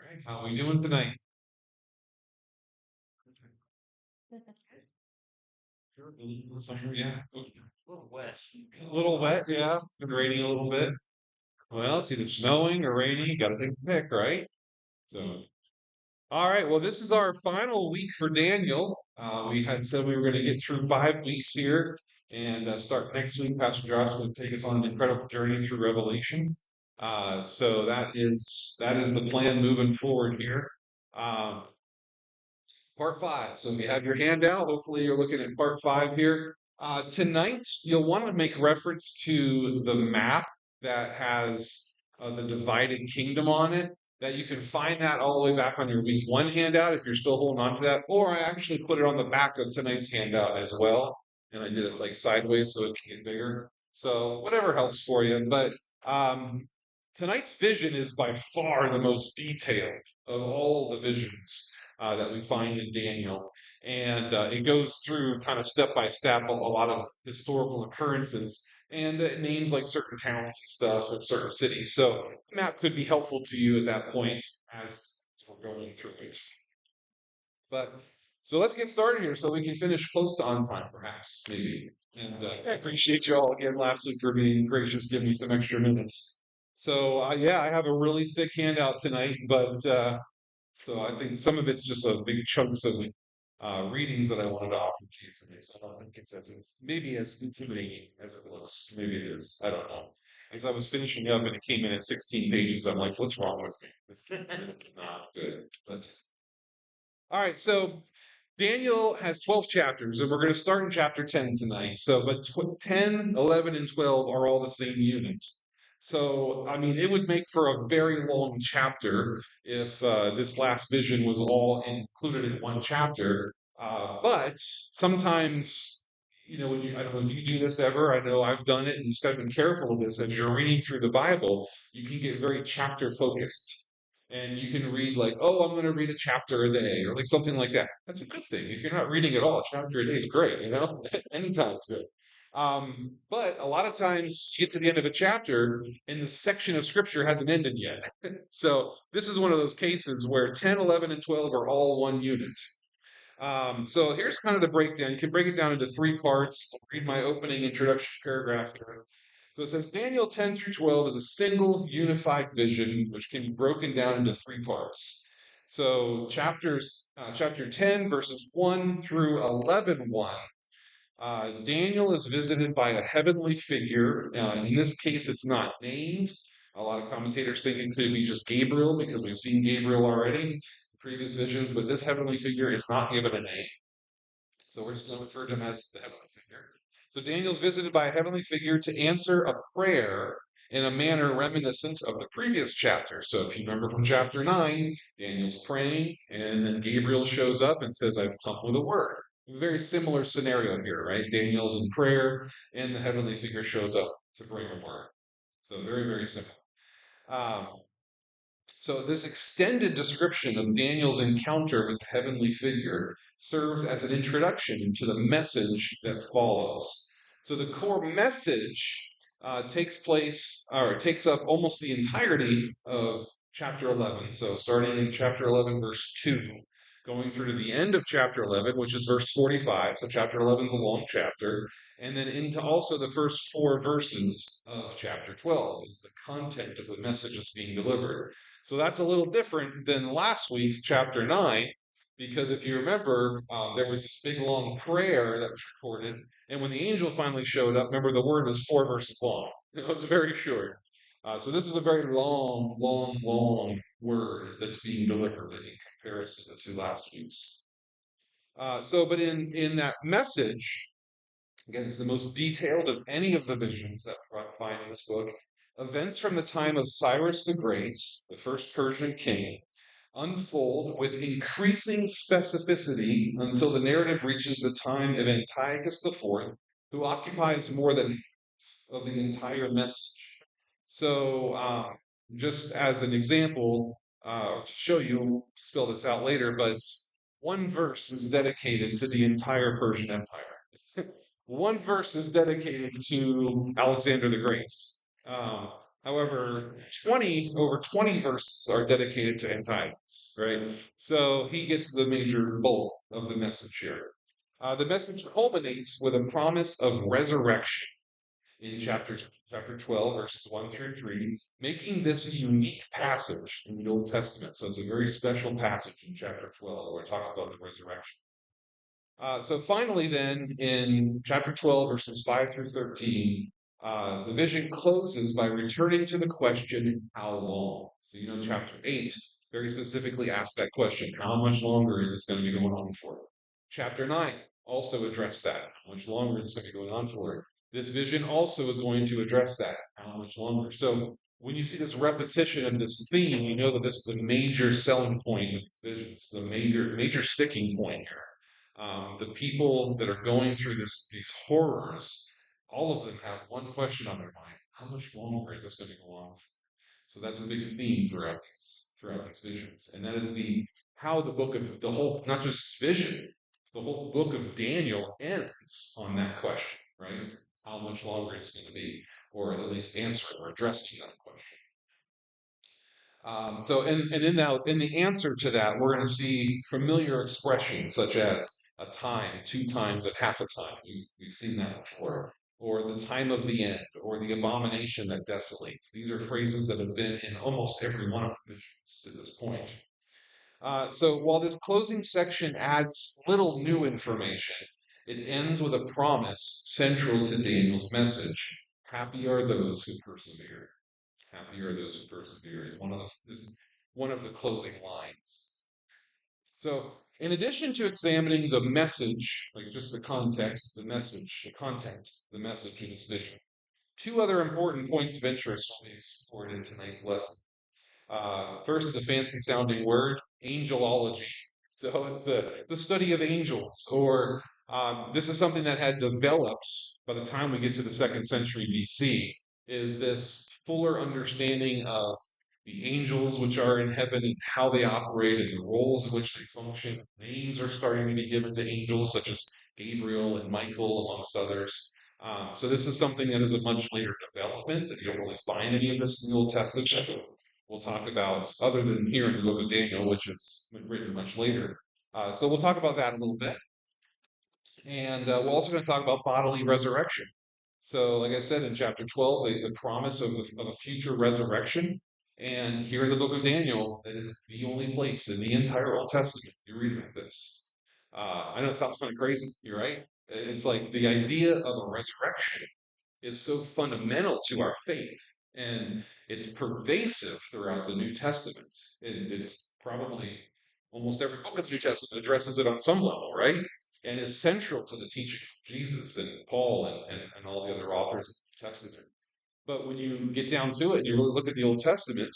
right, how we doing tonight? Sure. Yeah. A little wet. A little wet, yeah. It's been raining a little bit. Well, it's either snowing or raining. You got to take a pick, right? So, all right. Well, this is our final week for Daniel. We had said we were going to get through 5 weeks here and start next week. Pastor Josh will take us on an incredible journey through Revelation. So that is the plan moving forward here. Um, Part five. So if you have your handout, hopefully you're looking at part five here. Tonight, you'll want to make reference to the map that has the divided kingdom on it. That you can find that all the way back on your week one handout if you're still holding on to that. Or I actually put it on the back of tonight's handout as well. And I did it like sideways so it can get bigger. So whatever helps for you. But tonight's vision is by far the most detailed of all the visions that we find in Daniel. And it goes through kind of step by step a lot of historical occurrences and names like certain towns and stuff and certain cities. So the map could be helpful to you at that point as we're going through it. But so let's get started here so we can finish close to on time, perhaps, maybe. And I appreciate you all again last week for being gracious, giving me some extra minutes. So yeah, I have a really thick handout tonight, but so I think some of it's just a big chunks of readings that I wanted to offer to you today. So I don't think it's maybe as intimidating as it looks. Maybe it is. I don't know. As I was finishing up and it came in at 16 pages, I'm like, what's wrong with me? It's not good. But all right, so Daniel has 12 chapters, and we're going to start in chapter 10 tonight. So, but 10, 11, and 12 are all the same unit. So, I mean, it would make for a very long chapter if this last vision was all included in one chapter. But sometimes, when I don't know, do you do this ever? I know I've done it, and you just got to be careful of this. As you're reading through the Bible, you can get very chapter focused. And you can read like, oh, I'm going to read a chapter a day, or like something like that. That's a good thing. If you're not reading at all, a chapter a day is great. Anytime's good. But a lot of times you get to the end of a chapter and the section of scripture hasn't ended yet. So this is one of those cases where 10, 11, and 12 are all one unit. So here's kind of the breakdown. You can break it down into three parts. I'll read my opening introduction paragraph here. So it says Daniel 10 through 12 is a single unified vision, which can be broken down into three parts. So chapter 10, verses 1 through 11, 1. Daniel is visited by a heavenly figure. In this case, it's not named. A lot of commentators think it could be just Gabriel because we've seen Gabriel already in previous visions, but this heavenly figure is not given a name. So we're just going to refer to him as the heavenly figure. So Daniel's visited by a heavenly figure to answer a prayer in a manner reminiscent of the previous chapter. So if you remember from chapter 9, Daniel's praying, and then Gabriel shows up and says, I've come with a word. Very similar scenario here, right? Daniel's in prayer, and the heavenly figure shows up to bring a word. So very, very similar. Um, so this extended description of Daniel's encounter with the heavenly figure serves as an introduction to the message that follows. So the core message takes up almost the entirety of chapter 11. So starting in chapter 11, verse 2, going through to the end of chapter 11, which is verse 45. So chapter 11 is a long chapter. And then into also the first four verses of chapter 12 is the content of the message that's being delivered. So that's a little different than last week's chapter 9, because if you remember, there was this big long prayer that was recorded. And when the angel finally showed up, remember the word was 4 verses long. It was very short. So this is a very long, long, long word that's being delivered in comparison to last week's. But in that message, again, it's the most detailed of any of the visions that we find in this book. Events from the time of Cyrus the Great, the first Persian king, unfold with increasing specificity until the narrative reaches the time of Antiochus IV, who occupies more than half of the entire message. So, just as an example, to show you, spell this out later, but one verse is dedicated to the entire Persian Empire. One verse is dedicated to Alexander the Great. However, over 20 verses are dedicated to Antiochus, right? So he gets the major bulk of the message here. The message culminates with a promise of resurrection in chapter 12, verses 1 through 3, making this a unique passage in the Old Testament. So it's a very special passage in chapter 12 where it talks about the resurrection. So finally, then, in chapter 12, verses 5 through 13, the vision closes by returning to the question, how long? So, chapter 8 very specifically asks that question, how much longer is this going to be going on for? Chapter 9 also addressed that. How much longer is this going to be going on for? This vision also is going to address that. How much longer? So, when you see this repetition of this theme, you know that this is a major selling point of the vision. It's a major sticking point here. The people that are going through these horrors, all of them have one question on their mind: how much longer is this going to go on? So that's a big theme throughout these visions, and that is how the book of the whole, not just vision, the whole book of Daniel ends on that question, right? How much longer is it going to be, or at least answering or addressing that question. In the answer to that, we're going to see familiar expressions such as a time, two times, and half a time. We've seen that before. Or the time of the end, or the abomination that desolates. These are phrases that have been in almost every one of the visions to this point. So while this closing section adds little new information, it ends with a promise central to Daniel's message. Happy are those who persevere. Happy are those who persevere is one of the closing lines. So, in addition to examining the message, like just the context, the message, the content, the message of this vision, two other important points of interest will be explored in tonight's lesson. First is a fancy sounding word, angelology. So it's the study of angels, or this is something that had developed by the time we get to the second century BC, is this fuller understanding of the angels which are in heaven and how they operate and the roles in which they function. Names are starting to be given to angels, such as Gabriel and Michael, amongst others. So this is something that is a much later development, and you don't really find any of this in the Old Testament. We'll talk about, other than here in the book of Daniel, which is written much later. So we'll talk about that a little bit. And we're also going to talk about bodily resurrection. So, like I said, in chapter 12, the promise of a future resurrection. And here in the book of Daniel, that is the only place in the entire Old Testament you read about this. I know it sounds kind of crazy, right? It's like the idea of a resurrection is so fundamental to our faith, and it's pervasive throughout the New Testament. It's probably almost every book of the New Testament addresses it on some level, right? And is central to the teaching of Jesus and Paul and all the other authors of the New Testament. But when you get down to it and you really look at the Old Testament,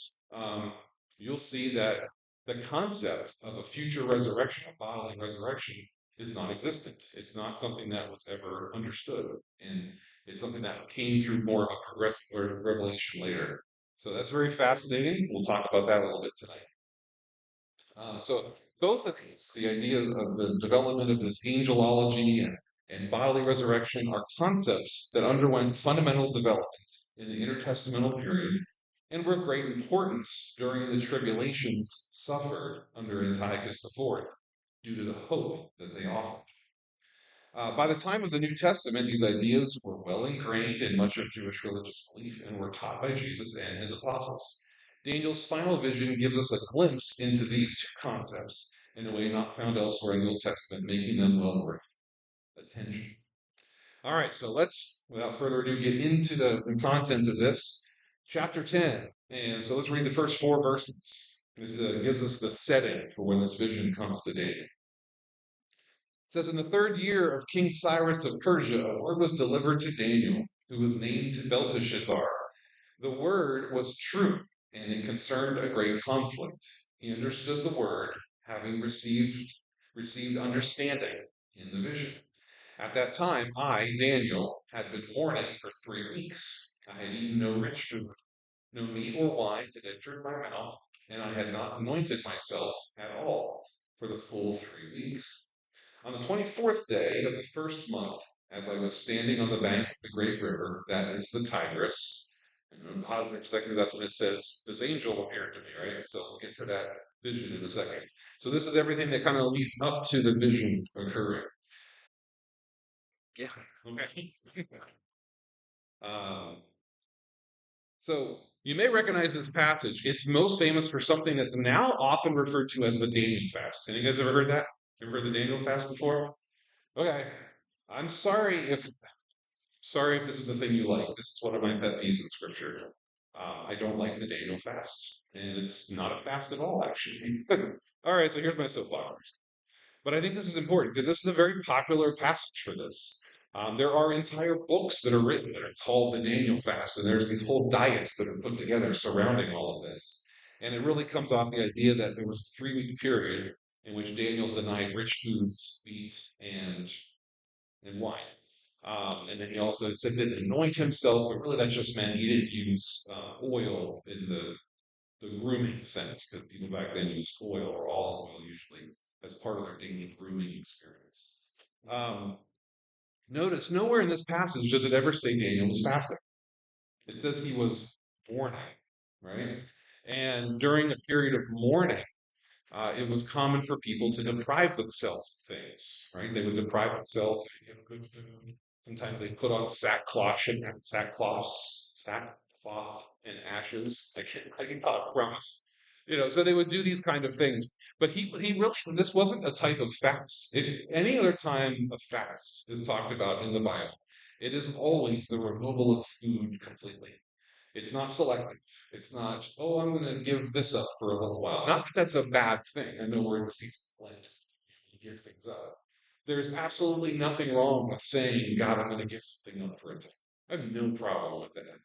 you'll see that the concept of a future resurrection, a bodily resurrection, is non existent. It's not something that was ever understood. And it's something that came through more of a progressive revelation later. So that's very fascinating. We'll talk about that a little bit tonight. So both of these, the idea of the development of this angelology and bodily resurrection, are concepts that underwent fundamental development in the intertestamental period and were of great importance during the tribulations suffered under Antiochus IV due to the hope that they offered. By the time of the New Testament, these ideas were well ingrained in much of Jewish religious belief and were taught by Jesus and his apostles. Daniel's final vision gives us a glimpse into these two concepts in a way not found elsewhere in the Old Testament, making them well worth attention. All right, so let's, without further ado, get into the content of this. Chapter 10. And so let's read the first 4 verses. This gives us the setting for when this vision comes to Daniel. It says, in the 3rd year of King Cyrus of Persia, a word was delivered to Daniel, who was named Belteshazzar. The word was true, and it concerned a great conflict. He understood the word, having received understanding in the vision. At that time, I, Daniel, had been mourning for 3 weeks. I had eaten no rich food, no meat or wine had entered my mouth, and I had not anointed myself at all for the full 3 weeks. On the 24th day of the first month, as I was standing on the bank of the great river, that is the Tigris, And pause there for a second. That's when it says this angel appeared to me, right? So we'll get to that vision in a second. So this is everything that kind of leads up to the vision occurring. Yeah. Okay. Um, so you may recognize this passage. It's most famous for something that's now often referred to as the Daniel fast. Any guys ever heard that? Ever heard the Daniel fast before? Okay. I'm sorry if this is the thing you like. This is one of my pet peeves in scripture. I don't like the Daniel fast, and it's not a fast at all, actually. All right, so here's my soapbox. But I think this is important because this is a very popular passage for this. There are entire books that are written that are called the Daniel fast, and there's these whole diets that are put together surrounding all of this. And it really comes off the idea that there was a 3 week period in which Daniel denied rich foods, meat, and wine. And then he also said didn't anoint himself, but really that just meant he didn't use oil in the grooming sense, because people back then used oil or olive oil usually as part of their daily grooming experience. Um, Notice nowhere in this passage does it ever say Daniel was fasting. It says he was mourning, right? And during a period of mourning, it was common for people to deprive themselves of things, right? They would deprive themselves of good food. Sometimes they put on sackcloth and ashes. I can talk, promise. So they would do these kind of things. But he really, this wasn't a type of fast. If any other time a fast is talked about in the Bible, it is always the removal of food completely. It's not selective. It's not, oh, I'm going to give this up for a little while. Not that that's a bad thing. I know we're in the season of Lent. You give things up. There's absolutely nothing wrong with saying, God, I'm going to give something up for a time. I have no problem with that.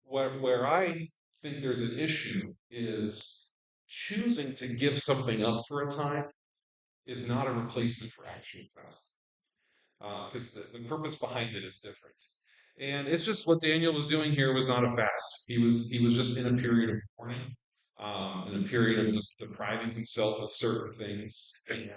Where I think there's an issue is choosing to give something up for a time is not a replacement for actual fasting because the purpose behind it is different. And it's just what Daniel was doing here was not a fast. He was just in a period of mourning, in a period of depriving himself of certain things. And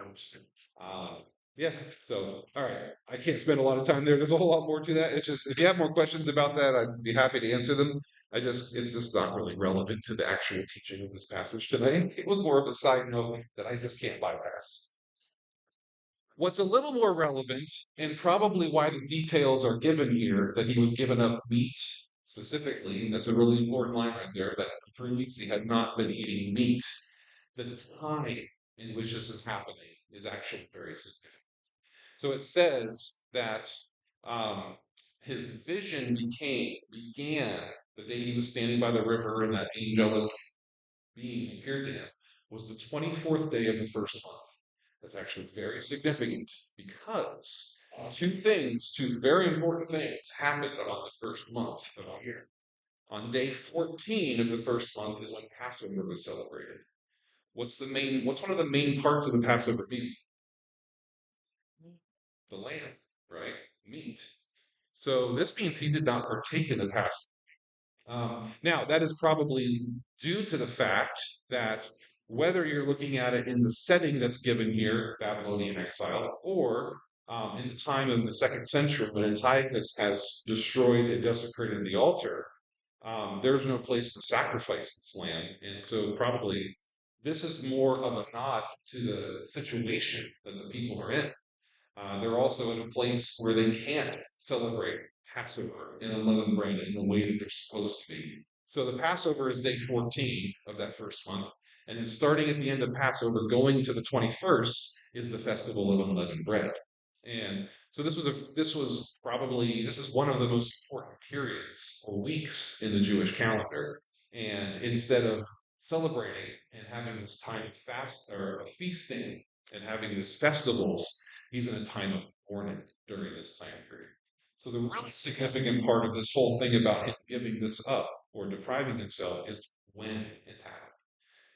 uh, yeah, so all right, I can't spend a lot of time there. There's a whole lot more to that. It's just if you have more questions about that, I'd be happy to answer them. It's just not really relevant to the actual teaching of this passage tonight. It was more of a side note that I just can't bypass. What's a little more relevant, and probably why the details are given here, that he was given up meat specifically, that's a really important line right there, that for 3 weeks he had not been eating meat. The time in which this is happening is actually very significant. So it says that um, his vision began the day he was standing by the river and that angelic being appeared to him was the 24th day of the first month. That's actually very significant because two very important things happened on the first month of the year. On day 14 of the first month is when Passover was celebrated. What's one of the main parts of the Passover meal? The lamb, right? Meat. So this means he did not partake in the Passover. Now, that is probably due to the fact that whether you're looking at it in the setting that's given here, Babylonian exile, or in the time of the second century when Antiochus has destroyed and desecrated the altar, there's no place to sacrifice this lamb. And so, probably, this is more of a nod to the situation that the people are in. They're also in a place where they can't celebrate Passover in unleavened bread in the way that they're supposed to be. So the Passover is day 14 of that first month. And then starting at the end of Passover, going to the 21st, is the festival of unleavened bread. And so this is one of the most important periods or weeks in the Jewish calendar. And instead of celebrating and having this time of fast or of feasting and having these festivals, he's in a time of mourning during this time period. So the really significant part of this whole thing about him giving this up or depriving himself is when it's happening.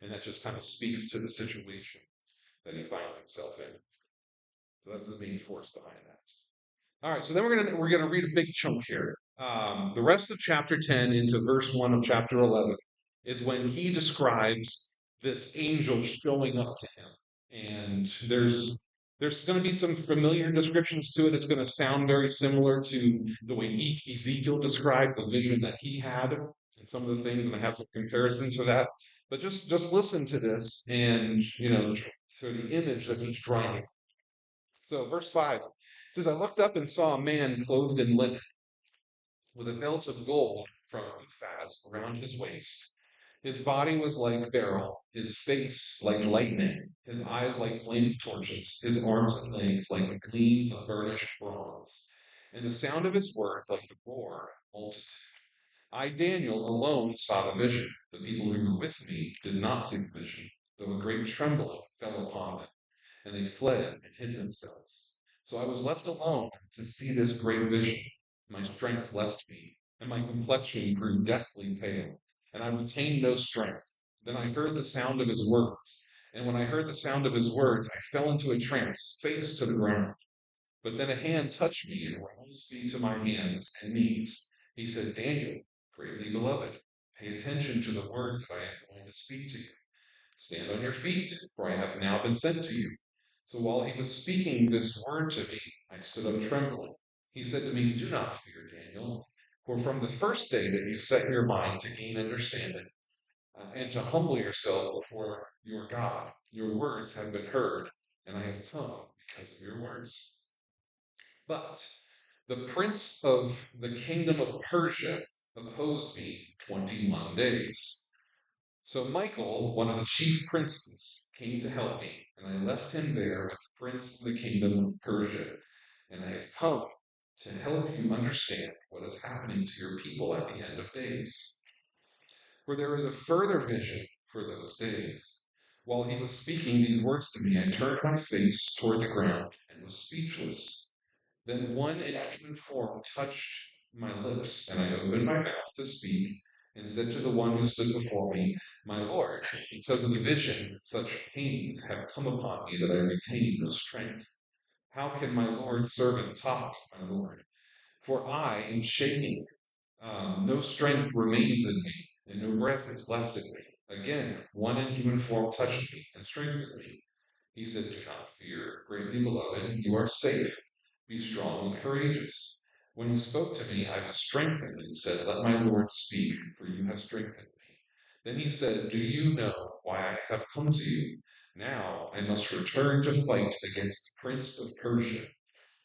And that just kind of speaks to the situation that he finds himself in. So that's the main force behind that. All right, so then we're gonna read a big chunk here. The rest of chapter 10 into verse 1 of chapter 11 is when he describes this angel showing up to him. And there's There's going to be some familiar descriptions to it. It's going to sound very similar to the way Ezekiel described the vision that he had and some of the things, and I have some comparisons for that. But just listen to this and, to the image that he's drawing. So, verse 5 says, I looked up and saw a man clothed in linen, with a belt of gold from Uphaz around his waist. His body was like beryl, his face like lightning, his eyes like flaming torches, his arms and legs like the gleam of burnished bronze, and the sound of his words like the roar of a multitude. I, Daniel, alone saw the vision. The people who were with me did not see the vision, though a great trembling fell upon them, and they fled and hid themselves. So I was left alone to see this great vision. My strength left me, and my complexion grew deathly pale, and I retained no strength. Then I heard the sound of his words, and when I heard the sound of his words, I fell into a trance, face to the ground. But then a hand touched me and roused me to my hands and knees. He said, Daniel, greatly beloved, pay attention to the words that I am going to speak to you. Stand on your feet, for I have now been sent to you. So while he was speaking this word to me, I stood up trembling. He said to me, do not fear, Daniel, for from the first day that you set your mind to gain understanding and to humble yourself before your God, your words have been heard, and I have come because of your words. But the prince of the kingdom of Persia opposed me 21 days. So Michael, one of the chief princes, came to help me, and I left him there with the prince of the kingdom of Persia. And I have come to help you understand what is happening to your people at the end of days. For there is a further vision for those days. While he was speaking these words to me, I turned my face toward the ground and was speechless. Then one in human form touched my lips, and I opened my mouth to speak, and said to the one who stood before me, My Lord, because of the vision, such pains have come upon me that I retain no strength. How can my Lord's servant talk with my Lord? For I am shaking. No strength remains in me, and no breath is left in me. Again, one in human form touched me and strengthened me. He said, Do not fear, greatly beloved, you are safe. Be strong and courageous. When he spoke to me, I was strengthened and said, Let my Lord speak, for you have strengthened me. Then he said, Do you know why I have come to you? Now I must return to fight against the prince of Persia.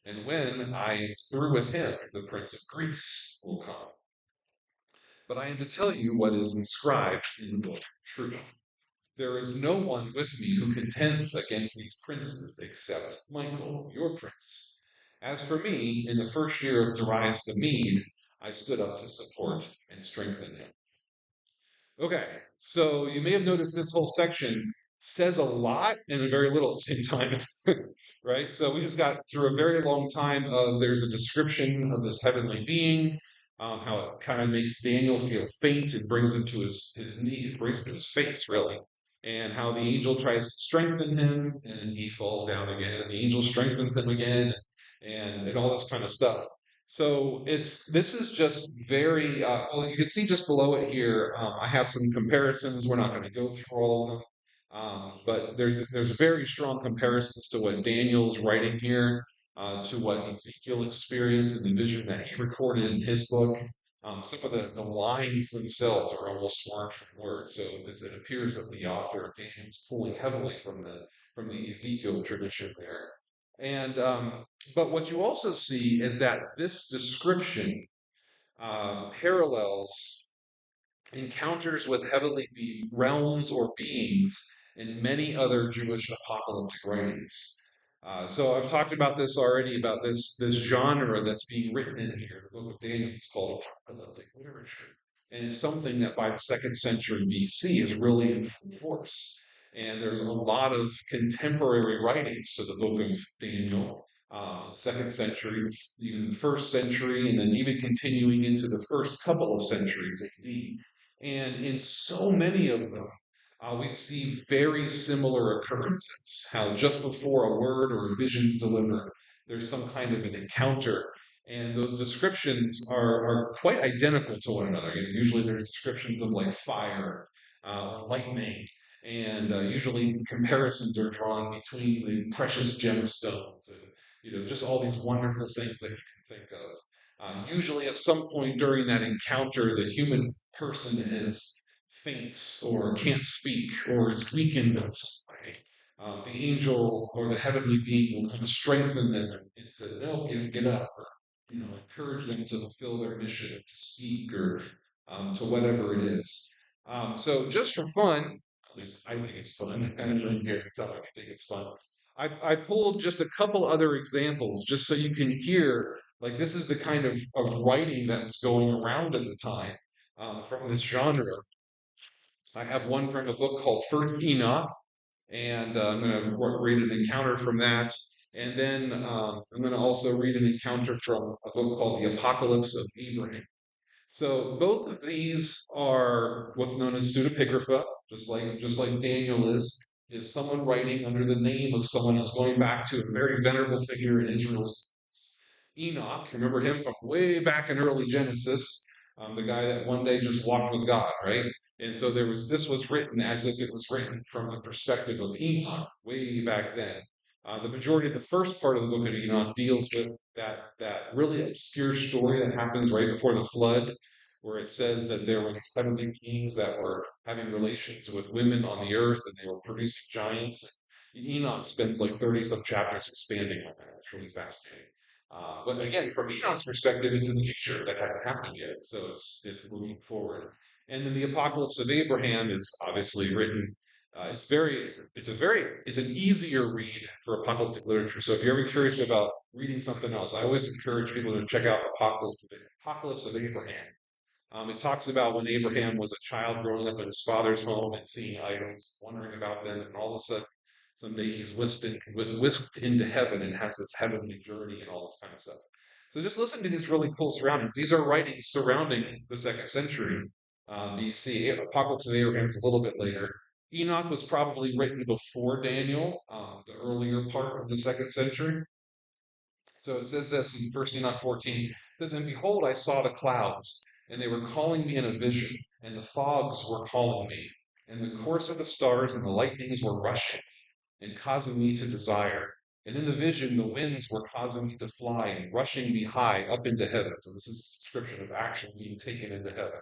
And when I am through with him, the prince of Greece will come. But I am to tell you what is inscribed in the book of truth. There is no one with me who contends against these princes except Michael, your prince. As for me, in the first year of Darius the Mede, I stood up to support and strengthen him. Okay, so you may have noticed this whole section says a lot and very little at the same time, right? So we just got through a very long time of there's a description of this heavenly being, how it kind of makes Daniel feel faint and brings him to his knee, brings him to his face, really, and how the angel tries to strengthen him and he falls down again, and the angel strengthens him again, and all this kind of stuff. So this is just very well. You can see just below it here. I have some comparisons. We're not going to go through all of them, but there's very strong comparisons to what Daniel's writing here, to what Ezekiel experienced in the vision that he recorded in his book. Some of the lines themselves are almost word for word. So it appears that the author of Daniel is pulling heavily from the Ezekiel tradition there. And but what you also see is that this description parallels encounters with heavenly realms or beings in many other Jewish apocalyptic writings. So I've talked about this already, about this genre that's being written in here. The book of Daniel is called apocalyptic literature. And it's something that by the second century BC is really in full force. And there's a lot of contemporary writings to the book of Daniel, second century, even the first century, and then even continuing into the first couple of centuries AD. And in so many of them, we see very similar occurrences. How just before a word or a vision is delivered, there's some kind of an encounter. And those descriptions are quite identical to one another. Usually there's descriptions of like fire, lightning, And usually comparisons are drawn between the precious gemstones and just all these wonderful things that you can think of. Usually, at some point during that encounter, the human person is faints or can't speak or is weakened in some way. The angel or the heavenly being will kind of strengthen them and say, "No, get up," or encourage them to fulfill their mission to speak or to whatever it is. So just for fun, at least I think it's fun. I don't know if you guys can tell me if you think it's fun. I pulled just a couple other examples just so you can hear, like, this is the kind of writing that was going around at the time from this genre. I have one from a book called First Enoch, and I'm going to read an encounter from that. And then I'm going to also read an encounter from a book called The Apocalypse of Abraham. So both of these are what's known as pseudepigrapha, just like Daniel is someone writing under the name of someone else, going back to a very venerable figure in Israel's Enoch. Remember him from way back in early Genesis, the guy that one day just walked with God, right? And so this was written as if it was written from the perspective of Enoch way back then. The majority of the first part of the book of Enoch deals with that really obscure story that happens right before the flood, where it says that there were these heavenly beings that were having relations with women on the earth and they were producing giants. Enoch spends like 30 some chapters expanding on that. It's really fascinating. But again, from Enoch's perspective, it's in the future that hadn't happened yet, so it's moving forward. And then the Apocalypse of Abraham is obviously written. It's an easier read for apocalyptic literature. So if you're ever curious about reading something else, I always encourage people to check out Apocalypse of Abraham. It talks about when Abraham was a child growing up in his father's home and seeing idols, wondering about them, and all of a sudden, someday he's whisked into heaven and has this heavenly journey and all this kind of stuff. So just listen to these really cool surroundings. These are writings surrounding the second century BC. Apocalypse of Abraham is a little bit later. Enoch was probably written before Daniel, the earlier part of the second century. So it says this in 1 Enoch 14. It says, "And behold, I saw the clouds, and they were calling me in a vision, and the fogs were calling me, and the course of the stars and the lightnings were rushing, and causing me to desire. And in the vision, the winds were causing me to fly and rushing me high up into heaven." So this is a description of actually being taken into heaven.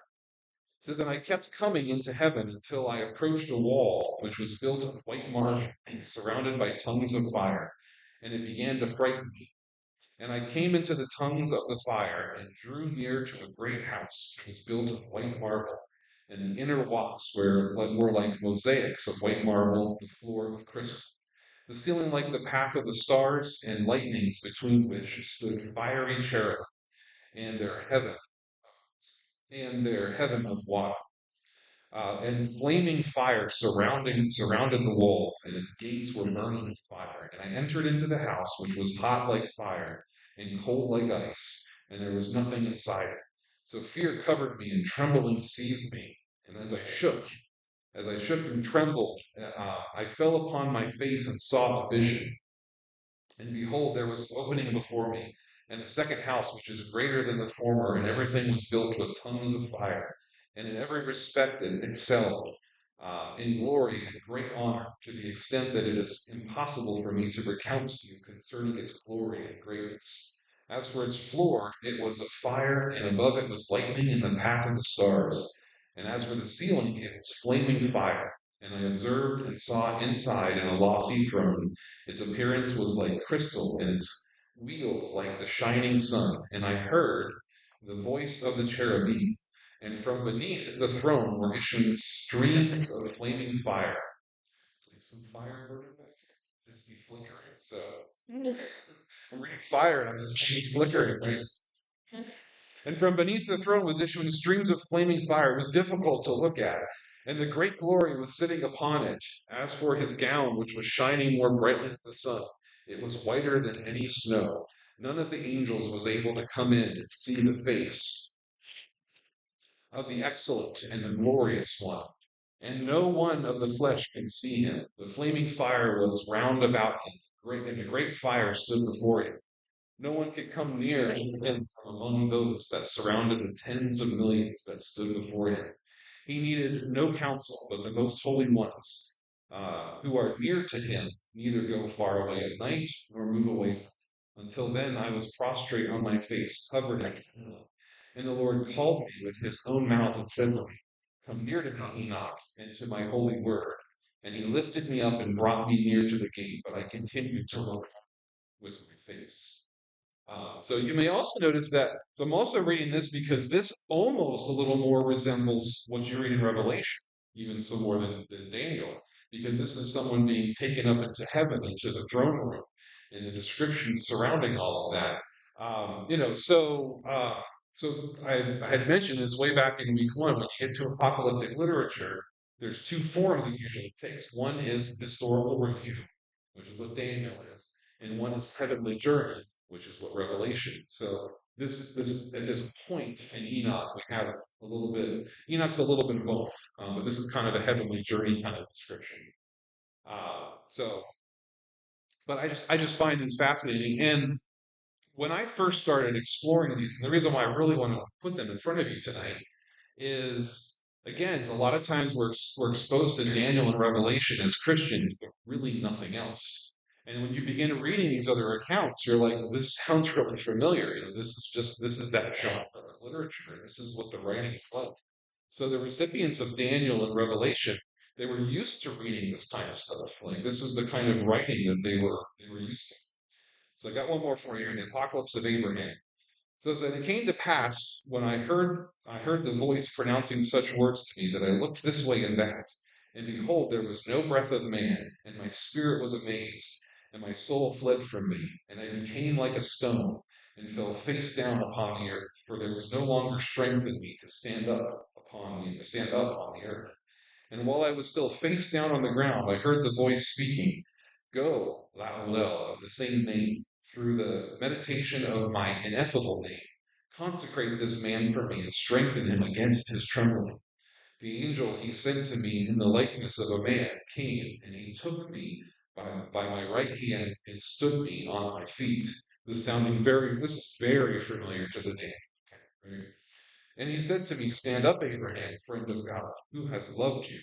It says, "And I kept coming into heaven until I approached a wall which was built of white marble and surrounded by tongues of fire, and it began to frighten me. And I came into the tongues of the fire and drew near to a great house which was built of white marble, and the inner walks were like mosaics of white marble, the floor with crystal, the ceiling like the path of the stars, and lightnings between which stood fiery cherubim, and their heaven of water. And flaming fire surrounded the walls, and its gates were burning with fire. And I entered into the house, which was hot like fire and cold like ice, and there was nothing inside it. So fear covered me, and trembling seized me. And as I shook and trembled, I fell upon my face and saw a vision. And behold, there was an opening before me, and a second house which is greater than the former, and everything was built with tongues of fire, and in every respect it excelled in glory and great honor, to the extent that it is impossible for me to recount to you concerning its glory and greatness. As for its floor, it was of fire, and above it was lightning in the path of the stars. And as for the ceiling, it was flaming fire. And I observed and saw inside in a lofty throne. Its appearance was like crystal, and its wheels like the shining sun. And I heard the voice of the cherubim, and from beneath the throne were issuing streams of flaming fire. Some fire burning back here. Just see flickering. So I'm reading fire, and I'm just she's flickering. Right? And from beneath the throne was issuing streams of flaming fire. It was difficult to look at. And the great glory was sitting upon it. As for his gown, which was shining more brightly than the sun, it was whiter than any snow. None of the angels was able to come in and see the face of the excellent and the glorious one. And no one of the flesh can see him. The flaming fire was round about him, and a great fire stood before him. No one could come near him from among those that surrounded the tens of millions that stood before him. He needed no counsel, but the most holy ones, who are near to him, neither go far away at night, nor move away from him. Until then, I was prostrate on my face, covered in filth. And the Lord called me with his own mouth and said to me, come near to me, Enoch, and to my holy word. And he lifted me up and brought me near to the gate, but I continued to look with my face. So you may also notice that, so I'm also reading this because this almost a little more resembles what you read in Revelation, even so more than Daniel, because this is someone being taken up into heaven, into the throne room, and the descriptions surrounding all of that. So I had mentioned this way back in week one. When you get to apocalyptic literature, there's two forms it usually takes. One is historical review, which is what Daniel is, and one is heavenly journey, which is what Revelation. So this at this point in Enoch, we have a little bit. Enoch's a little bit of both, but this is kind of a heavenly journey kind of description. So, but I just find this fascinating. And when I first started exploring these, and the reason why I really want to put them in front of you tonight is, again, a lot of times we're exposed to Daniel and Revelation as Christians, but really nothing else. And when you begin reading these other accounts, you're like, this sounds really familiar. This is that genre of literature. This is what the writing is like. So the recipients of Daniel and Revelation, they were used to reading this kind of stuff. Like this was the kind of writing that they were used to. So I got one more for you here, the Apocalypse of Abraham. So it came to pass when I heard the voice pronouncing such words to me that I looked this way and that, and behold, there was no breath of man, and my spirit was amazed, and my soul fled from me, and I became like a stone, and fell face down upon the earth, for there was no longer strength in me to stand up on the earth. And while I was still face down on the ground, I heard the voice speaking, go, Lahuel, of the same name, through the meditation of my ineffable name. Consecrate this man for me and strengthen him against his trembling. The angel he sent to me in the likeness of a man came, and he took me by my right hand and stood me on my feet. This is very familiar to the name. Okay, right? And he said to me, stand up, Abraham, friend of God, who has loved you.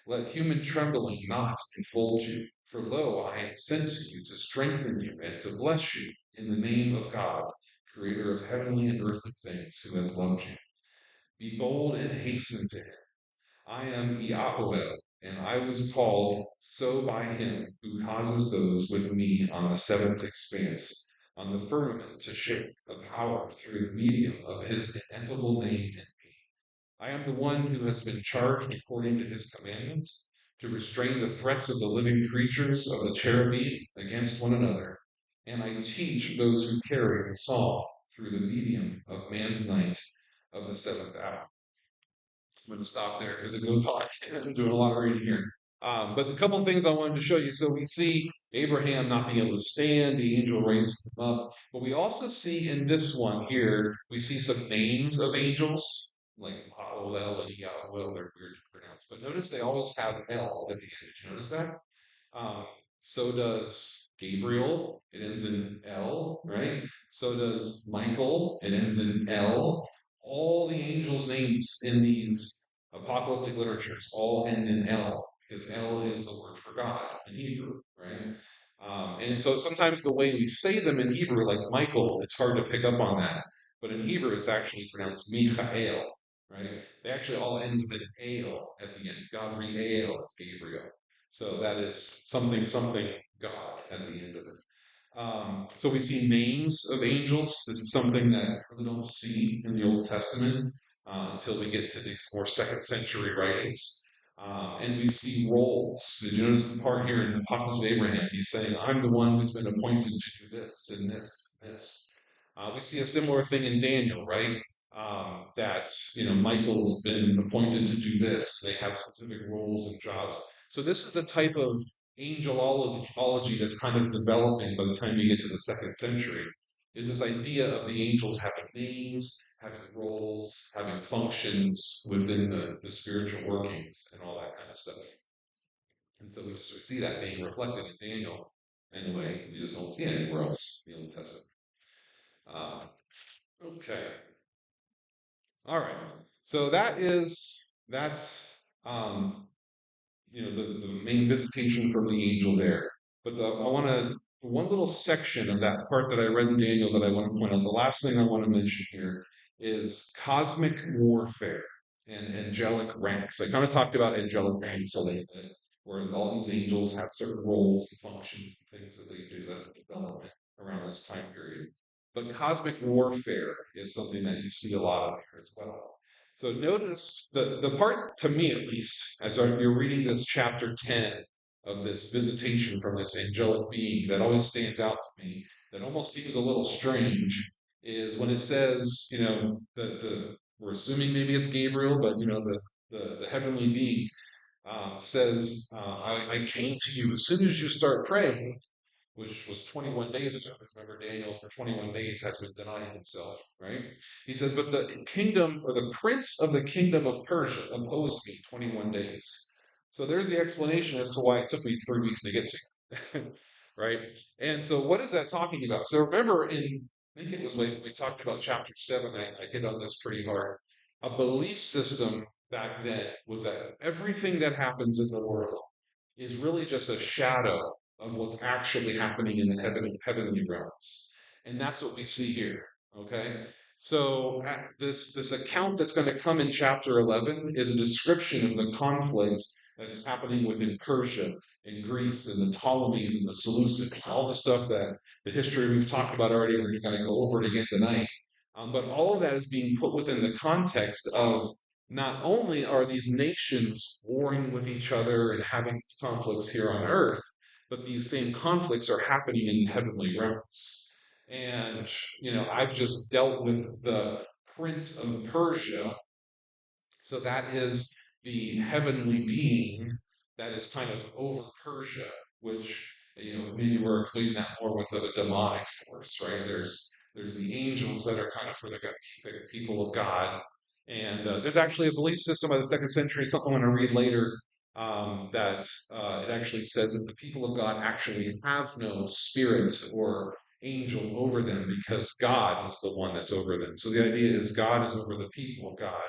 Let human trembling not enfold you. For lo, I am sent to you to strengthen you and to bless you in the name of God, creator of heavenly and earthly things, who has loved you. Be bold and hasten to him. I am Yahweh, and I was called so by him who causes those with me on the seventh expanse, on the firmament to shake the power through the medium of his ineffable name in me. I am the one who has been charged according to his commandments to restrain the threats of the living creatures of the cherubim against one another, and I teach those who carry the psalm through the medium of man's night of the seventh hour. I'm going to stop there because it goes on. I'm doing a lot of reading here. But a couple of things I wanted to show you. So we see Abraham not being able to stand, the angel raising him up. But we also see in this one here, we see some names of angels, like Hallel and Yahweh, they're weird to pronounce. But notice they always have L at the end. Did you notice that? So does Gabriel, it ends in L, right? So does Michael, it ends in L. All the angels' names in these apocalyptic literatures all end in L, because L is the word for God in Hebrew, right? And so sometimes the way we say them in Hebrew, like Michael, it's hard to pick up on that. But in Hebrew, it's actually pronounced Michael, right? They actually all end with an ale at the end. Gabriel is Gabriel. So that is something, something God at the end of it. So we see names of angels. This is something that we don't see in the Old Testament until we get to these more second century writings. And we see roles. Did you notice the part here in the Apocalypse of Abraham? He's saying, I'm the one who's been appointed to do this and this, this. We see a similar thing in Daniel, right? That, Michael's been appointed to do this. They have specific roles and jobs. So this is the type of angelology that's kind of developing by the time you get to the second century, is this idea of the angels having names, having roles, having functions within the spiritual workings and all that kind of stuff. And so we see that being reflected in Daniel in a way we just don't see it anywhere else in the Old Testament. Okay. All right. So that is that's the main visitation from the angel there. But I want to one little section of that part that I read in Daniel that I want to point out. The last thing I want to mention here is cosmic warfare and angelic ranks. I kind of talked about angelic ranks a little bit, where all these angels have certain roles and functions and things that they do. That's a development around this time period. But cosmic warfare is something that you see a lot of here as well. So notice the part, to me at least, as you're reading this chapter 10 of this visitation from this angelic being that always stands out to me, that almost seems a little strange, is when it says, we're assuming maybe it's Gabriel, but the heavenly being says, I came to you as soon as you start praying, which was 21 days ago. Remember, Daniel for 21 days has been denying himself, right? He says, but the kingdom or the prince of the kingdom of Persia opposed me 21 days. So there's the explanation as to why it took me 3 weeks to get to, right? And so what is that talking about? So remember I think it was when we talked about chapter 7, I hit on this pretty hard. A belief system back then was that everything that happens in the world is really just a shadow of what's actually happening in the heavenly realms. And that's what we see here. Okay? So this account that's going to come in chapter 11 is a description of the conflict that is happening within Persia and Greece and the Ptolemies and the Seleucids, all the stuff that the history we've talked about already. We're going to go over it again tonight. But all of that is being put within the context of not only are these nations warring with each other and having conflicts here on earth, but these same conflicts are happening in heavenly realms. And, I've just dealt with the Prince of Persia. So that is the heavenly being that is kind of over Persia, which, maybe we're including that more with a demonic force, right? There's the angels that are kind of for the people of God. And there's actually a belief system by the second century, something I'm going to read later, that it actually says that the people of God actually have no spirit or angel over them because God is the one that's over them. So the idea is God is over the people of God,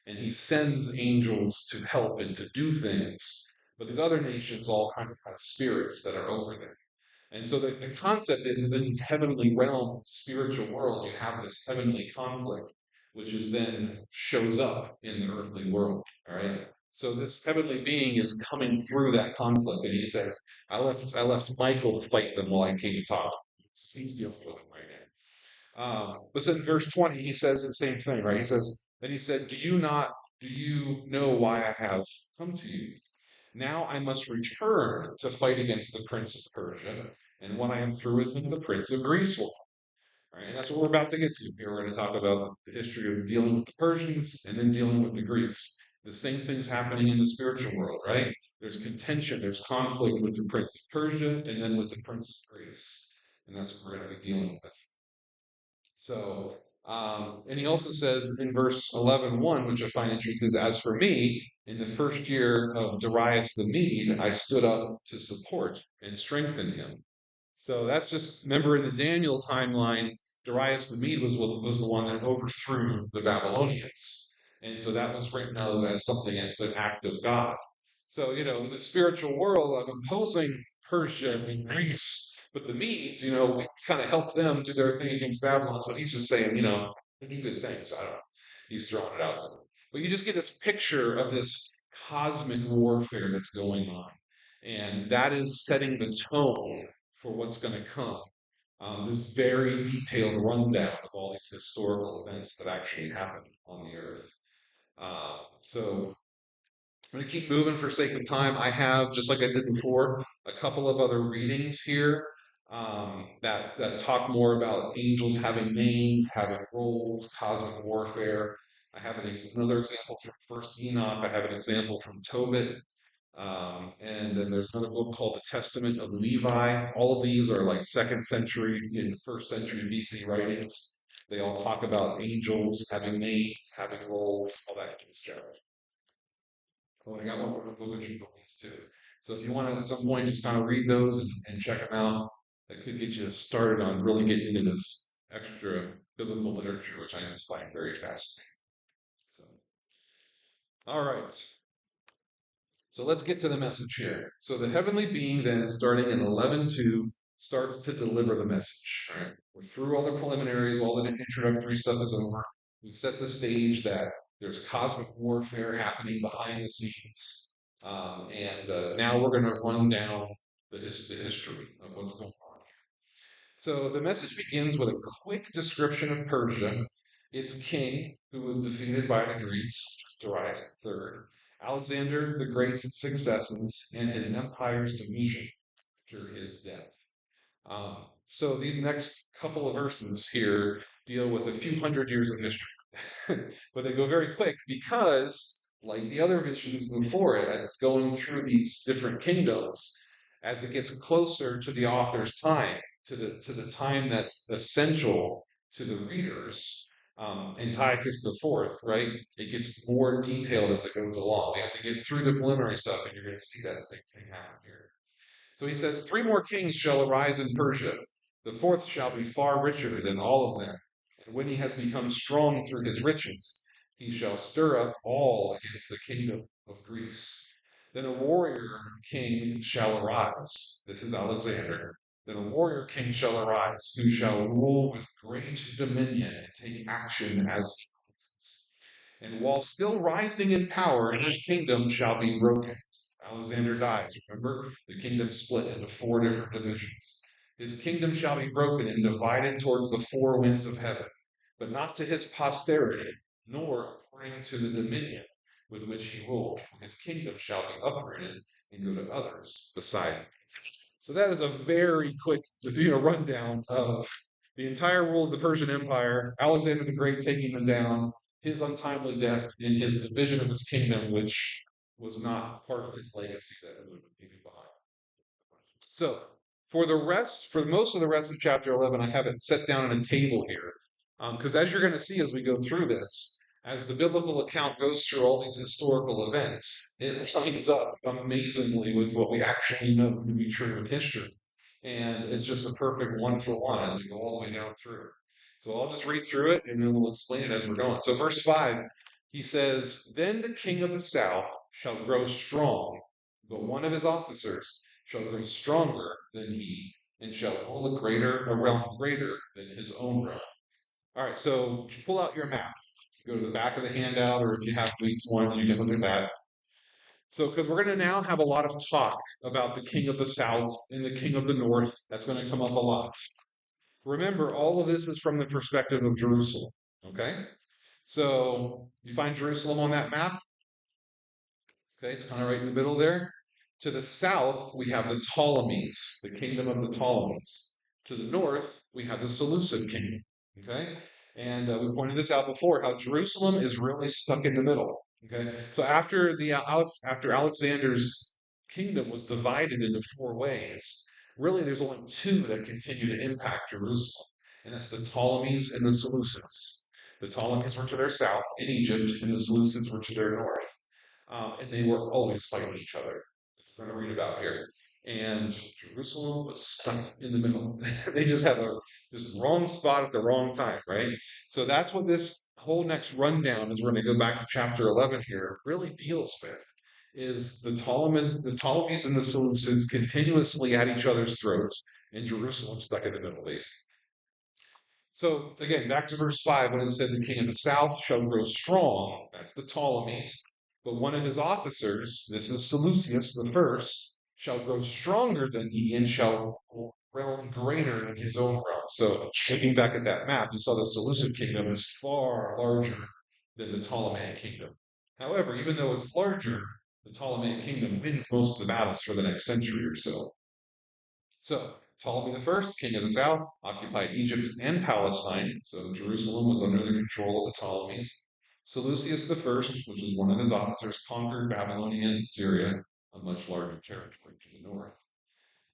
and he sends angels to help and to do things. But these other nations all kind of have spirits that are over them. And so the concept is in this heavenly realm, spiritual world, you have this heavenly conflict, which is then shows up in the earthly world. All right. So this heavenly being is coming through that conflict, and he says, I left Michael to fight them while I came to talk. He's dealing with them right now. But then in verse 20, he says the same thing, right? Then he said, do you know why I have come to you? Now I must return to fight against the prince of Persia, and when I am through with him, the prince of Greece will. All right, and that's what we're about to get to. Here we're going to talk about the history of dealing with the Persians and then dealing with the Greeks. The same thing's happening in the spiritual world, right? There's contention, there's conflict with the prince of Persia and then with the prince of Greece. And that's what we're going to be dealing with. So, and he also says in verse 11:1, which I find interesting, says, as for me, in the first year of Darius the Mede, I stood up to support and strengthen him. So that's just, remember in the Daniel timeline, Darius the Mede was the one that overthrew the Babylonians. And so that was written of as something, as an act of God. So, in the spiritual world, I'm opposing Persia and Greece, but the Medes, we kind of help them do their thing against Babylon. So he's just saying, they do good things. I don't know. He's throwing it out there. But you just get this picture of this cosmic warfare that's going on. And that is setting the tone for what's going to come. This very detailed rundown of all these historical events that actually happened on the earth. So I'm going to keep moving for sake of time. I have, just like I did before, a couple of other readings here that talk more about angels having names, having roles, cosmic warfare. I have another example from First Enoch. I have an example from Tobit. And then there's another book called The Testament of Levi. All of these are like second century and first century BC writings. They all talk about angels having names, having roles, all that kind of stuff. So I got one more book of Jubilees too. So if you want to at some point just kind of read those and check them out, that could get you started on really getting into this extra biblical literature, which I find very fascinating. So All right. So let's get to the message here. So the heavenly being then, starting in 11:2, starts to deliver the message. All right. We're through all the preliminaries, all the introductory stuff is over. We've set the stage that there's cosmic warfare happening behind the scenes. And now we're going to run down the history of what's going on. So the message begins with a quick description of Persia, its king, who was defeated by the Greeks, Darius III, Alexander the Great's successes, and his empire's division after his death. So these next couple of verses here deal with a few hundred years of history, but they go very quick because, like the other visions before it, as it's going through these different kingdoms, as it gets closer to the author's time, to the time that's essential to the readers, Antiochus the Fourth, right? It gets more detailed as it goes along. We have to get through the preliminary stuff, and you're going to see that same thing happen here. So he says, three more kings shall arise in Persia. The fourth shall be far richer than all of them. And when he has become strong through his riches, he shall stir up all against the kingdom of Greece. Then a warrior king shall arise. This is Alexander. Then a warrior king shall arise, who shall rule with great dominion and take action as he pleases. And while still rising in power, his kingdom shall be broken. Alexander dies. Remember, the kingdom split into four different divisions. His kingdom shall be broken and divided towards the four winds of heaven, but not to his posterity, nor according to the dominion with which he ruled. His kingdom shall be uprooted and go to others besides. So that is a very quick, rundown of the entire rule of the Persian Empire, Alexander the Great taking them down, his untimely death, and his division of his kingdom, which was not part of his legacy that he would leave behind. So for most of the rest of chapter 11, I have it set down in a table here. Because as you're going to see as we go through this, as the biblical account goes through all these historical events, it lines up amazingly with what we actually know to be true in history. And it's just a perfect one for one as we go all the way down through. So I'll just read through it and then we'll explain it as we're going. So verse 5, he says, Then the king of the south shall grow strong, but one of his officers shall grow stronger than he, and shall rule a realm greater than his own realm. All right, so pull out your map. Go to the back of the handout, or if you have weeks one, you can look at that. So, because we're going to now have a lot of talk about the king of the south and the king of the north. That's going to come up a lot. Remember, all of this is from the perspective of Jerusalem. Okay? So, you find Jerusalem on that map? Okay, it's kind of right in the middle there. To the south, we have the Ptolemies, the kingdom of the Ptolemies. To the north, we have the Seleucid kingdom. Okay? And we pointed this out before, how Jerusalem is really stuck in the middle. Okay? So after Alexander's kingdom was divided into four ways, really there's only two that continue to impact Jerusalem. And that's the Ptolemies and the Seleucids. The Ptolemies were to their south in Egypt, and the Seleucids were to their north. And they were always fighting each other. We're going to read about here. And Jerusalem was stuck in the middle. They just had a just wrong spot at the wrong time, right? So that's what this whole next rundown, as we're going to go back to chapter 11 here, really deals with. Is the Ptolemies and the Seleucids continuously at each other's throats, and Jerusalem stuck in the middle, basically. So again, back to verse 5, when it said the king of the south shall grow strong, that's the Ptolemies, but one of his officers, this is Seleucus the first, shall grow stronger than he and shall realm greater than his own realm. So looking back at that map, you saw the Seleucid kingdom is far larger than the Ptolemaic kingdom. However, even though it's larger, the Ptolemaic kingdom wins most of the battles for the next century or so. So Ptolemy I, king of the south, occupied Egypt and Palestine, so Jerusalem was under the control of the Ptolemies. Seleucus I, which is one of his officers, conquered Babylonia and Syria, a much larger territory to the north.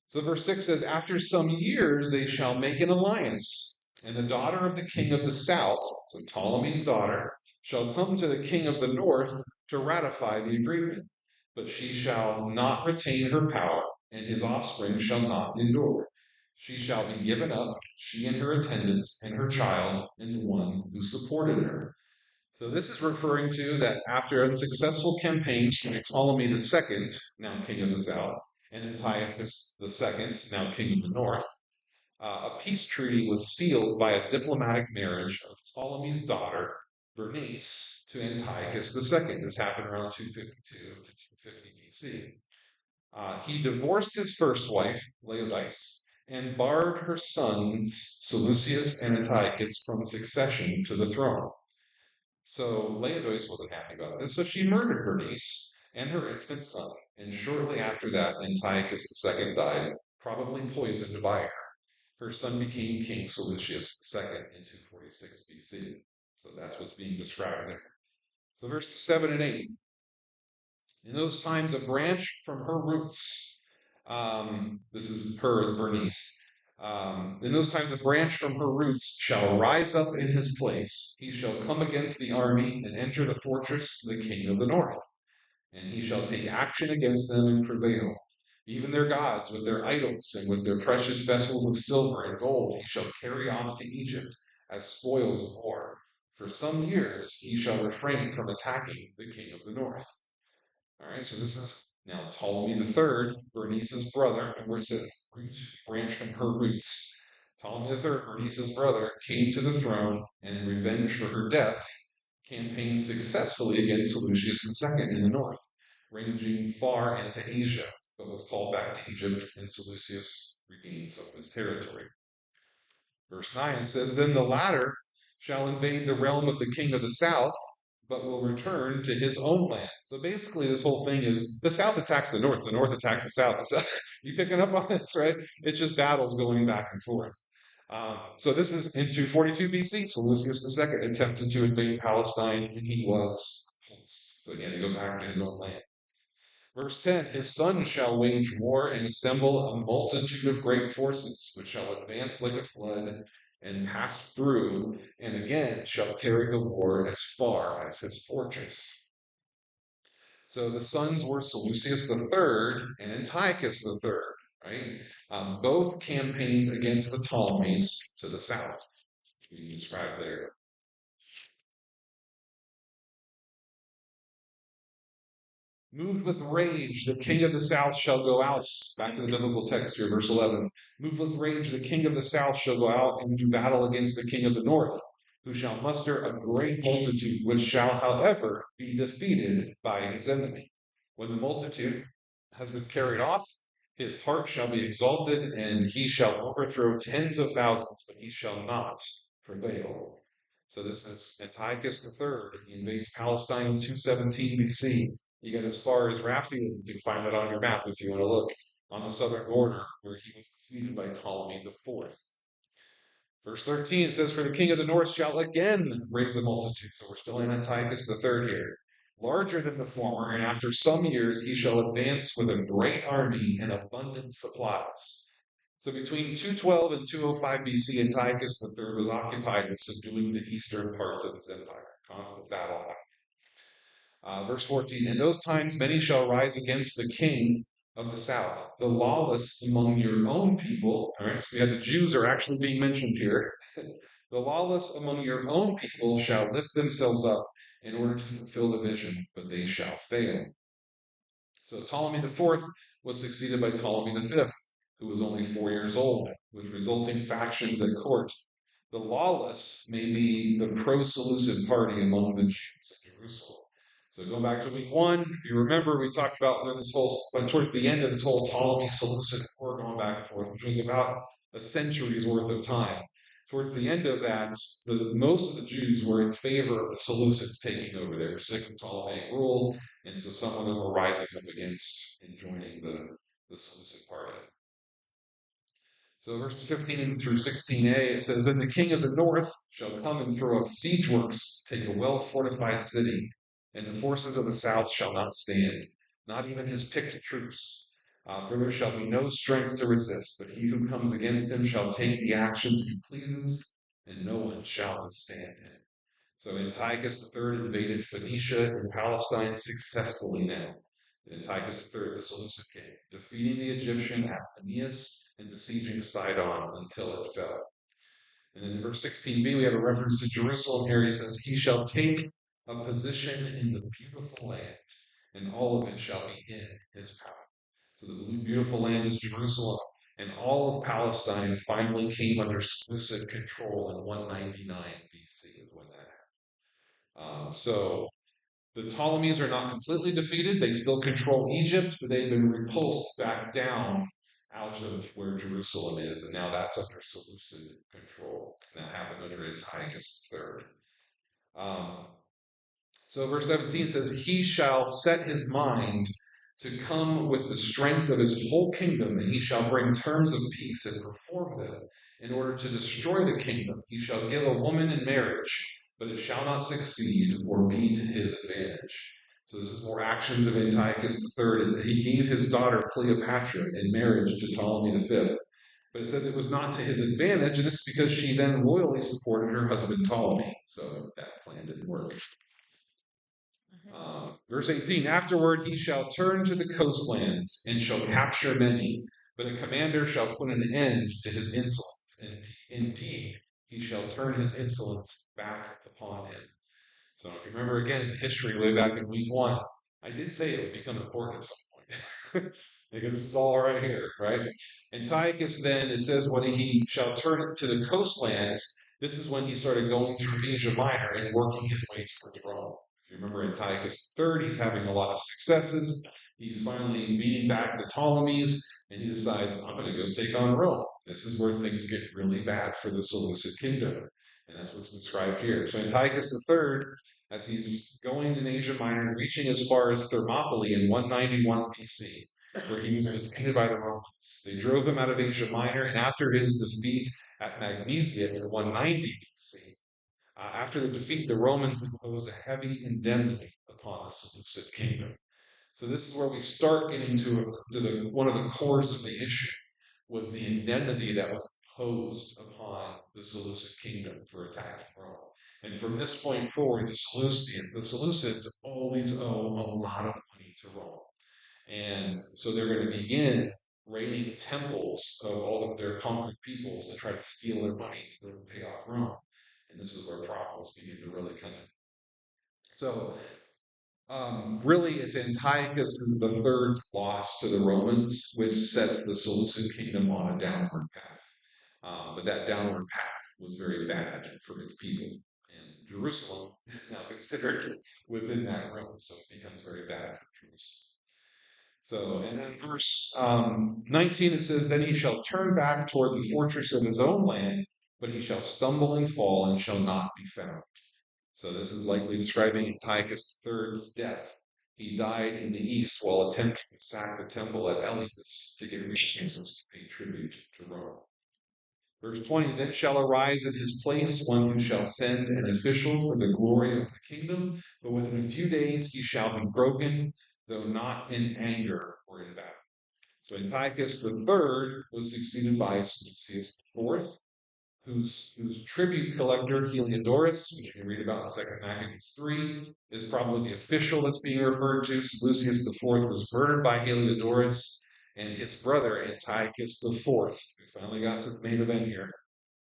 So verse 6 says, After some years they shall make an alliance, and the daughter of the king of the south, so Ptolemy's daughter, shall come to the king of the north to ratify the agreement. But she shall not retain her power, and his offspring shall not endure. She shall be given up, she and her attendants, and her child, and the one who supported her. So this is referring to that after unsuccessful campaigns by Ptolemy II, now king of the south, and Antiochus II, now king of the north, a peace treaty was sealed by a diplomatic marriage of Ptolemy's daughter, Bernice, to Antiochus II. This happened around 252 to 250 BC. He divorced his first wife, Laodice, and barred her sons, Seleucus and Antiochus, from succession to the throne. So Laodice wasn't happy about this, so she murdered Bernice and her infant son, and shortly after that, Antiochus II died, probably poisoned by her. Her son became King Seleucus II in 246 BC. So that's what's being described there. So verses 7 and 8. In those times, a branch from her roots, this is her as Bernice. In those times, a branch from her roots shall rise up in his place. He shall come against the army and enter the fortress of the king of the north. And he shall take action against them and prevail. Even their gods with their idols and with their precious vessels of silver and gold he shall carry off to Egypt as spoils of war. For some years he shall refrain from attacking the king of the north. All right, so this is now Ptolemy III, Bernice's brother, and we're saying branch from her roots. Ptolemy III, Bernice's brother, came to the throne and in revenge for her death, campaigned successfully against Seleucus II in the north, ranging far into Asia, but was called back to Egypt, and Seleucus regained some of his territory. Verse 9 says, Then the latter shall invade the realm of the king of the south, but will return to his own land. So basically, this whole thing is the south attacks the north attacks the south. You picking up on this, right? It's just battles going back and forth. So this is in 242 BC. Seleucus II attempted to invade Palestine, and he was repulsed. So he had to go back to his own land. Verse 10, his son shall wage war and assemble a multitude of great forces, which shall advance like a flood and pass through, and again shall carry the war as far as his fortress. So the sons were Seleucus III and Antiochus III, right? Both campaigned against the Ptolemies to the south, we described there. Moved with rage, the king of the south shall go out. Back to the biblical text here, verse 11. Moved with rage, the king of the south shall go out and do battle against the king of the north, who shall muster a great multitude, which shall, however, be defeated by his enemy. When the multitude has been carried off, his heart shall be exalted, and he shall overthrow tens of thousands, but he shall not prevail. So this is Antiochus III. He invades Palestine in 217 BC. You get as far as Raphael. You can find that on your map if you want to look on the southern border where he was defeated by Ptolemy IV. Verse 13 says, For the king of the north shall again raise a multitude. So we're still in Antiochus III here. Larger than the former, and after some years he shall advance with a great army and abundant supplies. So between 212 and 205 BC, Antiochus III was occupied with subduing the eastern parts of his empire. Constant battle. Verse 14, In those times many shall rise against the king of the south, the lawless among your own people. All right, so we have the Jews are actually being mentioned here. The lawless among your own people shall lift themselves up in order to fulfill the vision, but they shall fail. So Ptolemy IV was succeeded by Ptolemy V, who was only 4 years old, with resulting factions at court. The lawless may be the pro-Seleucid party among the Jews in Jerusalem. So go back to week 1. If you remember, we talked about this whole, towards the end of this whole Ptolemy Seleucid war going back and forth, which was about a century's worth of time. Towards the end of that, most of the Jews were in favor of the Seleucids taking over. They were sick of Ptolemaic rule, and so some of them were rising up against and joining the Seleucid party. So verses 15 through 16a, it says, And the king of the north shall come and throw up siege works, take a well-fortified city, and the forces of the south shall not stand, not even his picked troops. For there shall be no strength to resist, but he who comes against him shall take the actions he pleases, and no one shall withstand him. So Antiochus III invaded Phoenicia and Palestine successfully now. Antiochus III, the Seleucid king, defeating the Egyptian Apaneus and besieging Sidon until it fell. And then in verse 16b, we have a reference to Jerusalem here. He says, He shall take a position in the beautiful land, and all of it shall be in his power. So the beautiful land is Jerusalem, and all of Palestine finally came under Seleucid control in 199 BC is when that happened. So the Ptolemies are not completely defeated. They still control Egypt, but they've been repulsed back down out of where Jerusalem is, and now that's under Seleucid control. And that happened under Antiochus III. Um, so verse 17 says, he shall set his mind to come with the strength of his whole kingdom, and he shall bring terms of peace and perform them. In order to destroy the kingdom, he shall give a woman in marriage, but it shall not succeed or be to his advantage. So this is more actions of Antiochus III. He gave his daughter Cleopatra in marriage to Ptolemy V. But it says it was not to his advantage, and it's because she then loyally supported her husband Ptolemy. So that plan didn't work. Verse 18, afterward he shall turn to the coastlands and shall capture many, but a commander shall put an end to his insolence, and indeed he shall turn his insolence back upon him. So if you remember again the history way back in week 1, I did say it would become important at some point. Because this is all right here, right? Antiochus then, it says, when he shall turn to the coastlands, this is when he started going through Asia Minor and working his way towards Rome. If you remember Antiochus III, he's having a lot of successes. He's finally beating back the Ptolemies, and he decides, I'm going to go take on Rome. This is where things get really bad for the Seleucid kingdom. And that's what's described here. So Antiochus III, as he's going in Asia Minor, reaching as far as Thermopylae in 191 BC, where he was defeated by the Romans. They drove him out of Asia Minor, and after his defeat at Magnesia in 190 BC, after the defeat, the Romans imposed a heavy indemnity upon the Seleucid kingdom. So this is where we start getting to one of the cores of the issue, was the indemnity that was imposed upon the Seleucid kingdom for attacking Rome. And from this point forward, the Seleucids always owe a lot of money to Rome. And so they're going to begin raiding temples of all of their conquered peoples to try to steal their money to go pay off Rome. And this is where problems begin to really come in. So, really, it's Antiochus III's loss to the Romans, which sets the Seleucid kingdom on a downward path. But that downward path was very bad for its people. And Jerusalem is now considered within that realm, so it becomes very bad for Jerusalem. So, and then verse 19, it says, then he shall turn back toward the fortress of his own land, but he shall stumble and fall and shall not be found. So this is likely describing Antiochus III's death. He died in the east while attempting to sack the temple at Elymais to get resources to pay tribute to Rome. Verse 20, then shall arise in his place one who shall send an official for the glory of the kingdom, but within a few days he shall be broken, though not in anger or in battle. So Antiochus III was succeeded by Seleucus IV, whose tribute collector Heliodorus, which you can read about in 2 Maccabees 3, is probably the official that's being referred to. Seleucus IV was murdered by Heliodorus, and his brother Antiochus IV, we finally got to the main event here.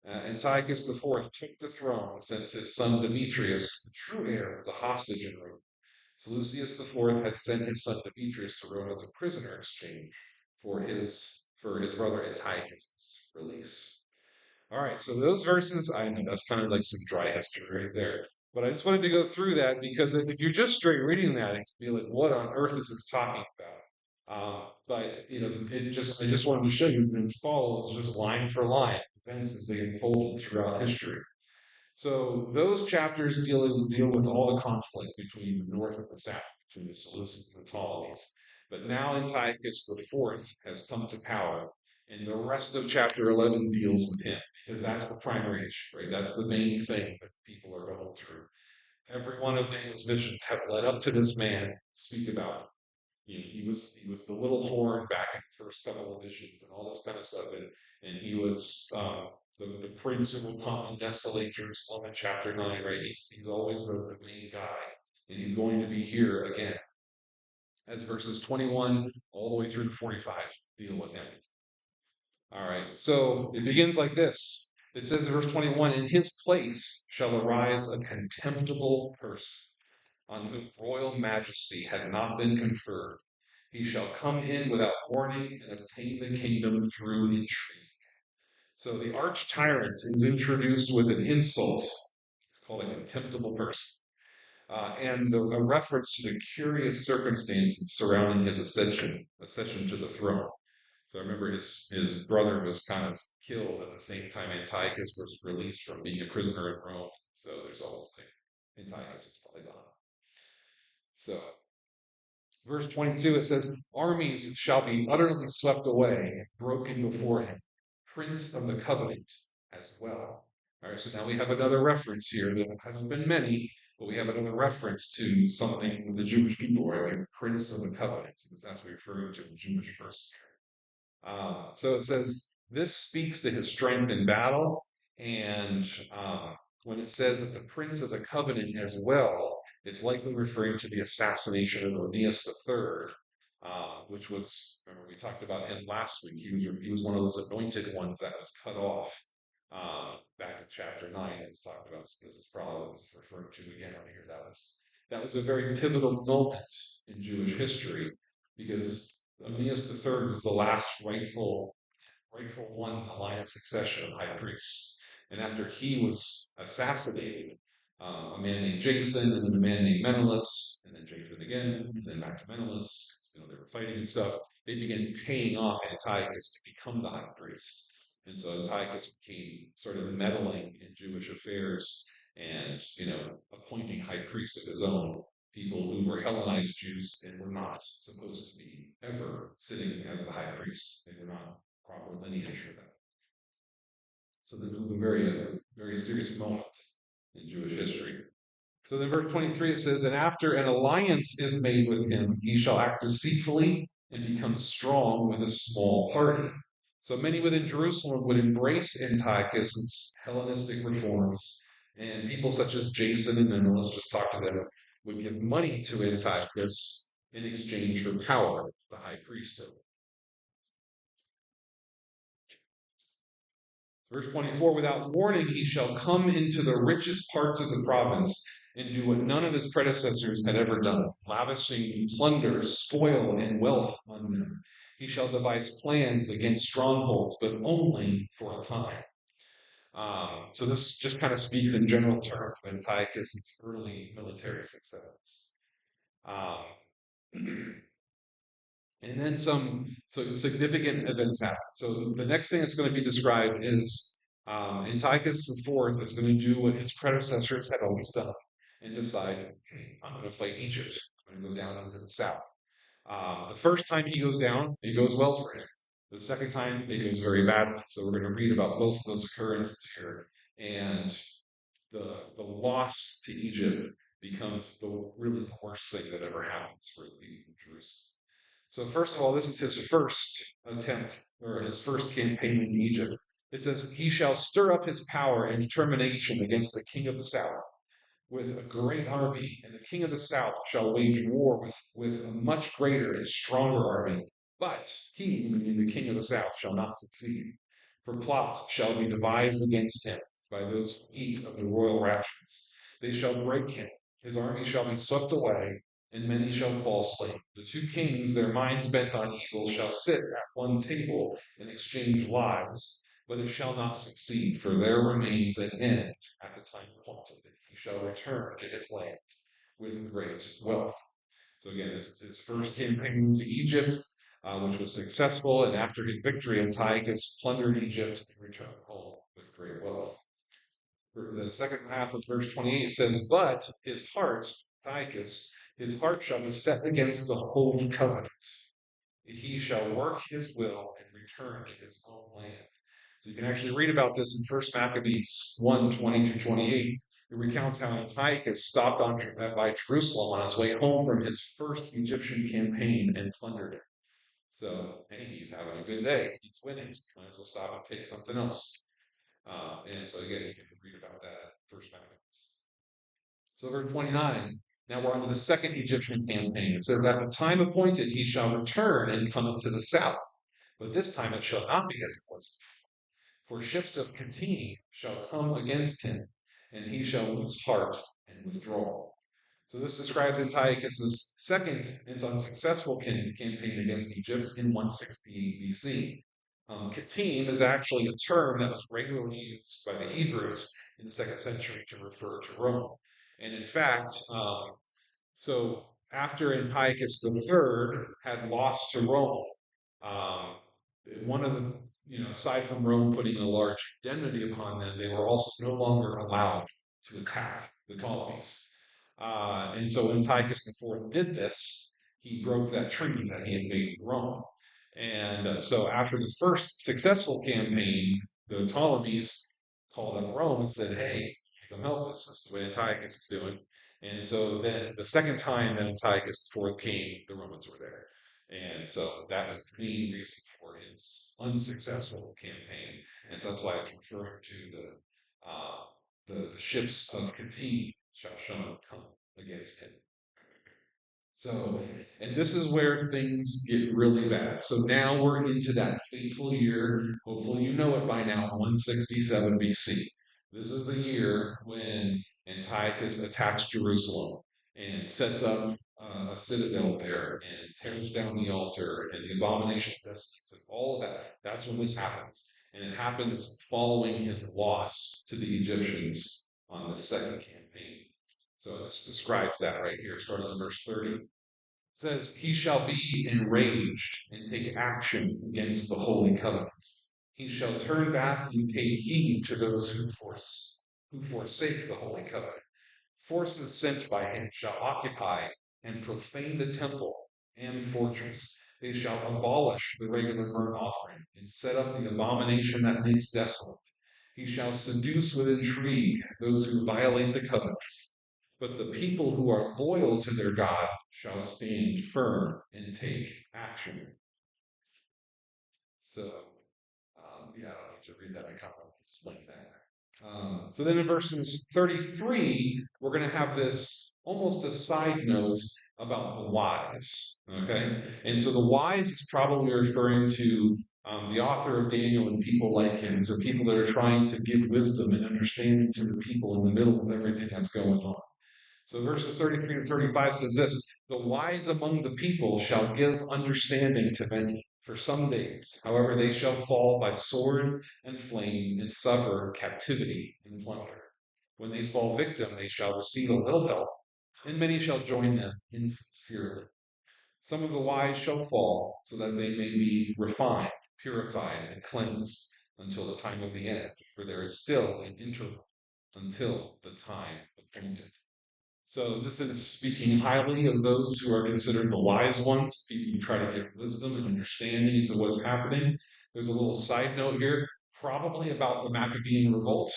Antiochus IV took the throne since his son Demetrius, the true heir, was a hostage in Rome. Seleucus IV had sent his son Demetrius to Rome as a prisoner exchange for his brother Antiochus' release. All right, so those verses, I know that's kind of like some dry history right there. But I just wanted to go through that because if you're just straight reading that, it can be like, what on earth is this talking about? But you know, I just wanted to show you that it follows just line for line events as they unfolded throughout history. So those chapters deal with all the conflict between the North and the South, between the Seleucids and the Ptolemies. But now Antiochus IV has come to power, and the rest of chapter 11 deals with him, because that's the primary issue, right? That's the main thing that people are going through. Every one of Daniel's visions have led up to this man. Speak about him. You know, he was the little horn back in the first couple of visions and all this kind of stuff, and he was the prince who will come and desolate Jerusalem in chapter 9, right? He's always the main guy, and he's going to be here again. As verses 21 all the way through to 45 deal with him. All right, so it begins like this. It says in verse 21, in his place shall arise a contemptible person. on whom royal majesty had not been conferred. He shall come in without warning and obtain the kingdom through intrigue. So the arch tyrant is introduced with an insult. It's called a contemptible person. A reference to the curious circumstances surrounding his ascension to the throne. So I remember his brother was kind of killed at the same time Antiochus was released from being a prisoner in Rome. So there's a whole thing. Antiochus was probably gone. So verse 22, it says, armies shall be utterly swept away, broken before him, prince of the covenant as well. All right, so now we have another reference here. There hasn't been many, but we have another reference to something the Jewish people were like, prince of the covenant, because that's what we're referring to the Jewish person. So it says, this speaks to his strength in battle. And when it says that the Prince of the Covenant as well, it's likely referring to the assassination of Aeneas III, which was, remember, we talked about him last week. He was one of those anointed ones that was cut off back in chapter 9. It was talked about. So this is probably what it's referring to again on here. That was a very pivotal moment in Jewish history because Aeneas III was the last rightful one in the line of succession of high priests. And after he was assassinated, a man named Jason, and then a man named Menelaus, and then Jason again, and then back to Menelaus, they were fighting and stuff. They began paying off Antiochus to become the high priest. And so Antiochus became sort of meddling in Jewish affairs and, appointing high priests of his own, people who were Hellenized Jews and were not supposed to be ever sitting as the high priest. They were not proper lineage for that. So this was a very serious moment in Jewish history. So then verse 23 it says, and after an alliance is made with him, he shall act deceitfully and become strong with a small party. So many within Jerusalem would embrace Antiochus' Hellenistic reforms, and people such as Jason and Menelaus, just talked to them, would give money to Antiochus in exchange for power, the high priesthood. Verse 24, without warning, he shall come into the richest parts of the province and do what none of his predecessors had ever done, lavishing plunder, spoil, and wealth on them. He shall devise plans against strongholds, but only for a time. So this just kind of speaks in general terms of Antiochus' early military success. And then some significant events happen. So the next thing that's going to be described is Antiochus IV is going to do what his predecessors had always done and decide, I'm going to fight Egypt. I'm going to go down into the south. The first time he goes down, it goes well for him. The second time, it goes very badly. So we're going to read about both of those occurrences here. And the loss to Egypt becomes really the worst thing that ever happens for the people of Jerusalem. So first of all, this is his first attempt, or his first campaign in Egypt. It says, he shall stir up his power and determination against the king of the south with a great army, and the king of the south shall wage war with a much greater and stronger army. But he, meaning the king of the south, shall not succeed. For plots shall be devised against him by those who eat of the royal rations. They shall break him. His army shall be swept away, and many shall fall slain. The two kings, their minds bent on evil, shall sit at one table and exchange lives, but it shall not succeed, for there remains an end at the time appointed. He shall return to his land with great wealth. So again, this is his first campaign to Egypt, which was successful, and after his victory, Antiochus plundered Egypt and returned home with great wealth. The second half of verse 28 says, but his heart, Antiochus, his heart shall be set against the holy covenant. He shall work his will and return to his own land. So you can actually read about this in 1 Maccabees 1:20-28. It recounts how Antiochus stopped by Jerusalem on his way home from his first Egyptian campaign and plundered it. So, hey, he's having a good day. He's winning. So might as well stop and take something else. And so again, you can read about that in 1 Maccabees. So verse 29. Now we're on to the second Egyptian campaign. It says, at the time appointed he shall return and come into the south. But this time it shall not be as it was before. For ships of Kittim shall come against him, and he shall lose heart and withdraw. So this describes Antiochus's second and unsuccessful campaign against Egypt in 168 BC. Kitim is actually a term that was regularly used by the Hebrews in the second century to refer to Rome. And in fact, so after Antiochus III had lost to Rome, um, one of the, aside from Rome putting a large indemnity upon them, they were also no longer allowed to attack the Ptolemies. And so when Antiochus IV did this, he broke that treaty that he had made with Rome. And so after the first successful campaign, the Ptolemies called up Rome and said, hey, come help us. This is what Antiochus is doing. And so then the second time that Antiochus IV came, the Romans were there. And so that was the main reason for his unsuccessful campaign. And so that's why it's referring to the ships of Kitim shall come against him. So, and this is where things get really bad. So now we're into that fateful year. Hopefully, you know it by now, 167 BC. This is the year when Antiochus attacks Jerusalem and sets up a citadel there and tears down the altar and the abomination of desolation and all of that. That's when this happens. And it happens following his loss to the Egyptians on the second campaign. So this describes that right here, starting in verse 30. It says, he shall be enraged and take action against the holy covenant. He shall turn back and pay heed to those who forsake the holy covenant. Forces sent by him shall occupy and profane the temple and fortress. They shall abolish the regular burnt offering and set up the abomination that makes desolate. He shall seduce with intrigue those who violate the covenant. But the people who are loyal to their God shall stand firm and take action. So, I don't need to read that. I kind of explain that. So then in verses 33, we're going to have this almost a side note about the wise. Okay? And so the wise is probably referring to the author of Daniel and people like him. So people that are trying to give wisdom and understanding to the people in the middle of everything that's going on. So verses 33 to 35 says this, the wise among the people shall give understanding to many for some days. However, they shall fall by sword and flame and suffer captivity and plunder. When they fall victim, they shall receive a little help, and many shall join them insincerely. Some of the wise shall fall, so that they may be refined, purified, and cleansed until the time of the end. For there is still an interval until the time appointed. So this is speaking highly of those who are considered the wise ones, people who try to give wisdom and understanding into what's happening. There's a little side note here, probably about the Maccabean revolt.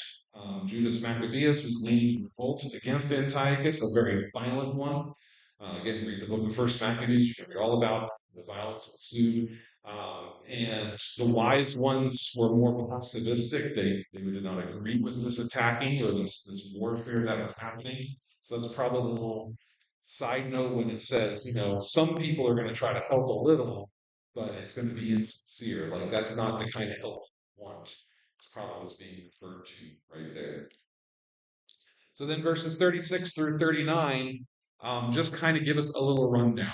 Judas Maccabeus was leading a revolt against Antiochus, a very violent one. Again, read the book of First Maccabees, you can read all about the violence that ensued. And the wise ones were more pacifistic. They did not agree with this attacking or this warfare that was happening. So that's probably a little side note when it says, some people are going to try to help a little, but it's going to be insincere. Like that's not the kind of help you want. It's probably what's being referred to right there. So then verses 36 through 39 just kind of give us a little rundown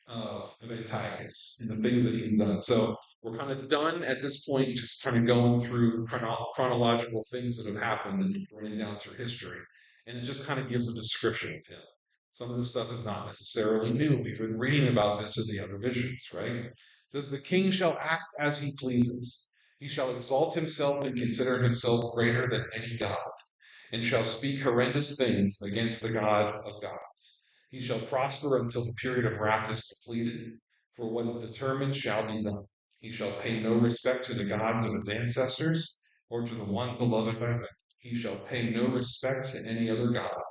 of Antiochus and the things that he's done. So we're kind of done at this point, just kind of going through chronological things that have happened and running down through history. And it just kind of gives a description of him. Some of this stuff is not necessarily new. We've been reading about this in the other visions, right? It says, the king shall act as he pleases. He shall exalt himself and consider himself greater than any god, and shall speak horrendous things against the God of gods. He shall prosper until the period of wrath is completed, for what is determined shall be done. He shall pay no respect to the gods of his ancestors, or to the one beloved by men. He shall pay no respect to any other god,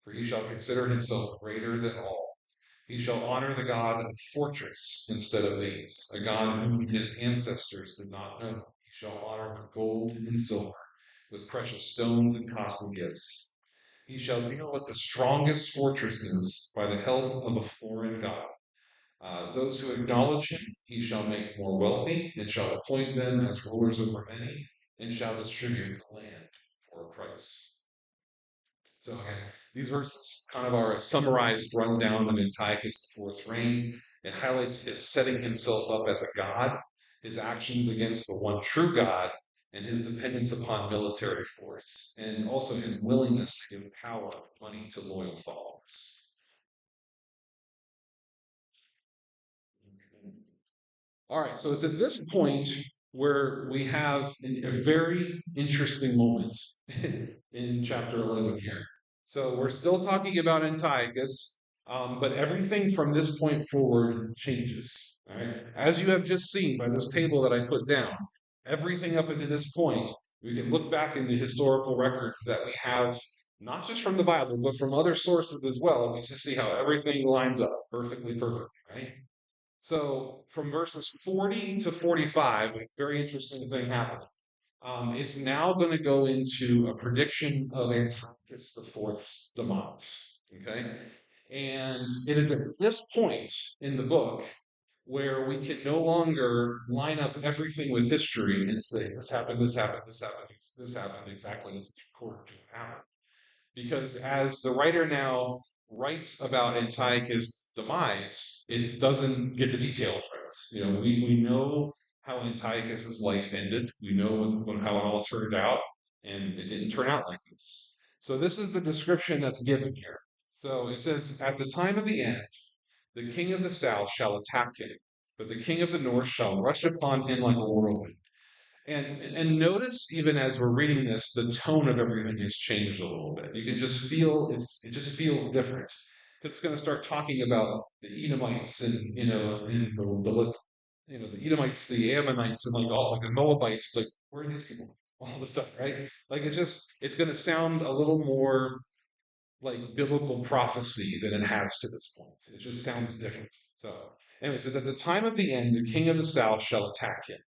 for he shall consider himself greater than all. He shall honor the God of fortress instead of these, a God whom his ancestors did not know. He shall honor with gold and silver, with precious stones and costly gifts. He shall deal with the strongest fortresses by the help of a foreign god. Those who acknowledge him, he shall make more wealthy, and shall appoint them as rulers over many, and shall distribute the land for a price. So again, These verses kind of are a summarized rundown of Antiochus IV's reign. It highlights his setting himself up as a god, his actions against the one true God, and his dependence upon military force, and also his willingness to give power and money to loyal followers. All right, so it's at this point where we have a very interesting moment in chapter 11 here. So we're still talking about Antiochus, but everything from this point forward changes. All right, as you have just seen by this table that I put down, everything up until this point, we can look back in the historical records that we have, not just from the Bible, but from other sources as well, and we just see how everything lines up perfectly, right? So from verses 40 to 45, a very interesting thing happened. It's now going to go into a prediction of Antiochus the Fourth's demise. Okay, and it is at this point in the book where we can no longer line up everything with history and say this happened, this happened, this happened, this happened exactly as it's recorded to happen. Because as the writer now writes about Antiochus' demise, it doesn't get the details right. You know, we know how Antiochus' life ended. We know how it all turned out, and it didn't turn out like this. So this is the description that's given here. So it says, at the time of the end, the king of the south shall attack him, but the king of the north shall rush upon him like a whirlwind. And notice even as we're reading this, the tone of everything has changed a little bit. You can just feel it just feels different. It's going to start talking about the Edomites and the Edomites, the Ammonites, and like the Moabites. It's like, where are these people? All of a sudden, right? Like it's going to sound a little more like biblical prophecy than it has to this point. It just sounds different. So, anyway, it says, at the time of the end, the king of the south shall attack him.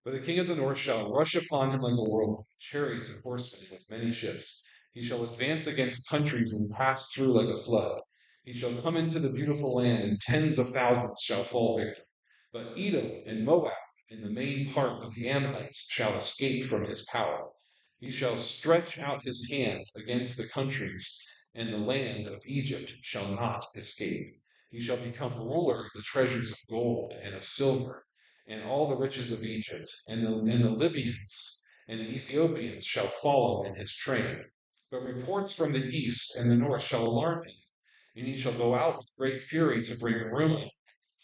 But the king of the north shall rush upon him like a whirlwind, chariots and horsemen with many ships. He shall advance against countries and pass through like a flood. He shall come into the beautiful land, and tens of thousands shall fall victim. But Edom and Moab, and the main part of the Ammonites, shall escape from his power. He shall stretch out his hand against the countries, and the land of Egypt shall not escape. He shall become ruler of the treasures of gold and of silver and all the riches of Egypt, and the Libyans and the Ethiopians shall follow in his train. But reports from the east and the north shall alarm him, and he shall go out with great fury to bring ruin,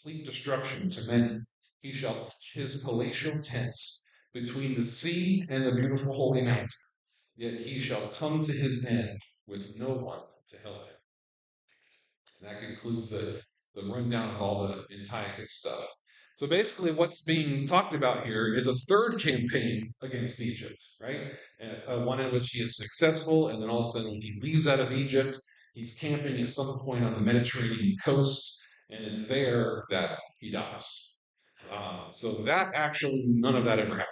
complete destruction to many. He shall pitch his palatial tents between the sea and the beautiful holy mountain, yet he shall come to his end with no one to help him. And that concludes the rundown of all the Antiochus stuff. So basically, what's being talked about here is a third campaign against Egypt, right? And one in which he is successful, and then all of a sudden, when he leaves out of Egypt, he's camping at some point on the Mediterranean coast, and it's there that he dies. So that actually, none of that ever happened.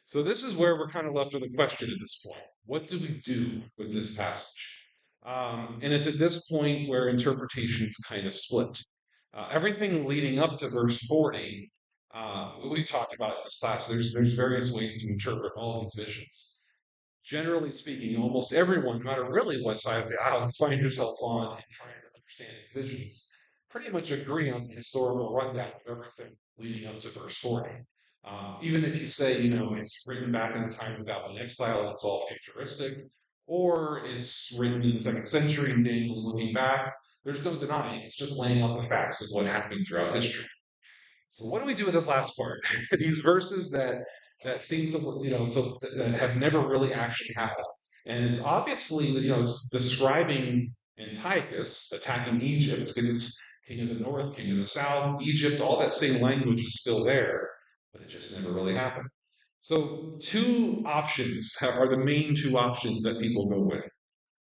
So this is where we're kind of left with a question at this point. What do we do with this passage? And it's at this point where interpretations kind of split. Everything leading up to verse 40, we've talked about in this class, there's various ways to interpret all these visions. Generally speaking, almost everyone, no matter really what side of the aisle you find yourself on and trying to understand these visions, pretty much agree on the historical rundown of everything leading up to verse 40. Even if you say, it's written back in the time of Babylon exile, it's all futuristic, or it's written in the second century and Daniel's looking back, there's no denying. It's just laying out the facts of what happened throughout history. So what do we do with this last part? These verses that seem to, that have never really actually happened. And it's obviously, it's describing Antiochus attacking Egypt because it's king of the north, king of the south, Egypt, all that same language is still there, but it just never really happened. So two options are the main two options that people go with.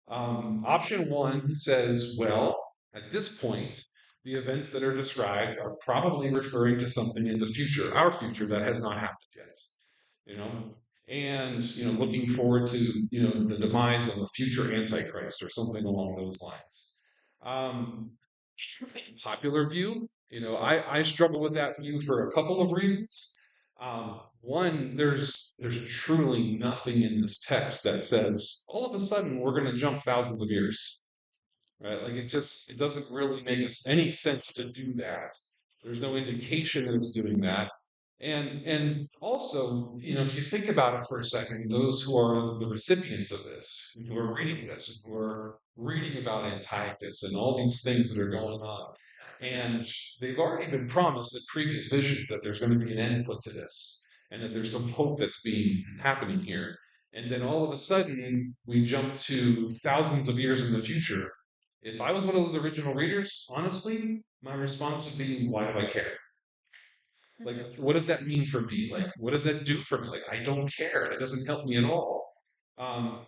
Option one says, well, at this point, the events that are described are probably referring to something in the future, our future, that has not happened yet. And looking forward to the demise of a future antichrist or something along those lines. Popular view, I struggle with that view for a couple of reasons. One, there's truly nothing in this text that says all of a sudden we're going to jump thousands of years. right? Like it doesn't really make any sense to do that. There's no indication that it's doing that. And also, if you think about it for a second, those who are the recipients of this, who are reading this, who are reading about Antiochus and all these things that are going on, and they've already been promised in previous visions that there's going to be an end put to this, and that there's some hope that's being happening here. And then all of a sudden, we jump to thousands of years in the future. If I was one of those original readers, honestly, my response would be, why do I care? Like, what does that mean for me? Like, what does that do for me? Like, I don't care. That doesn't help me at all. Um,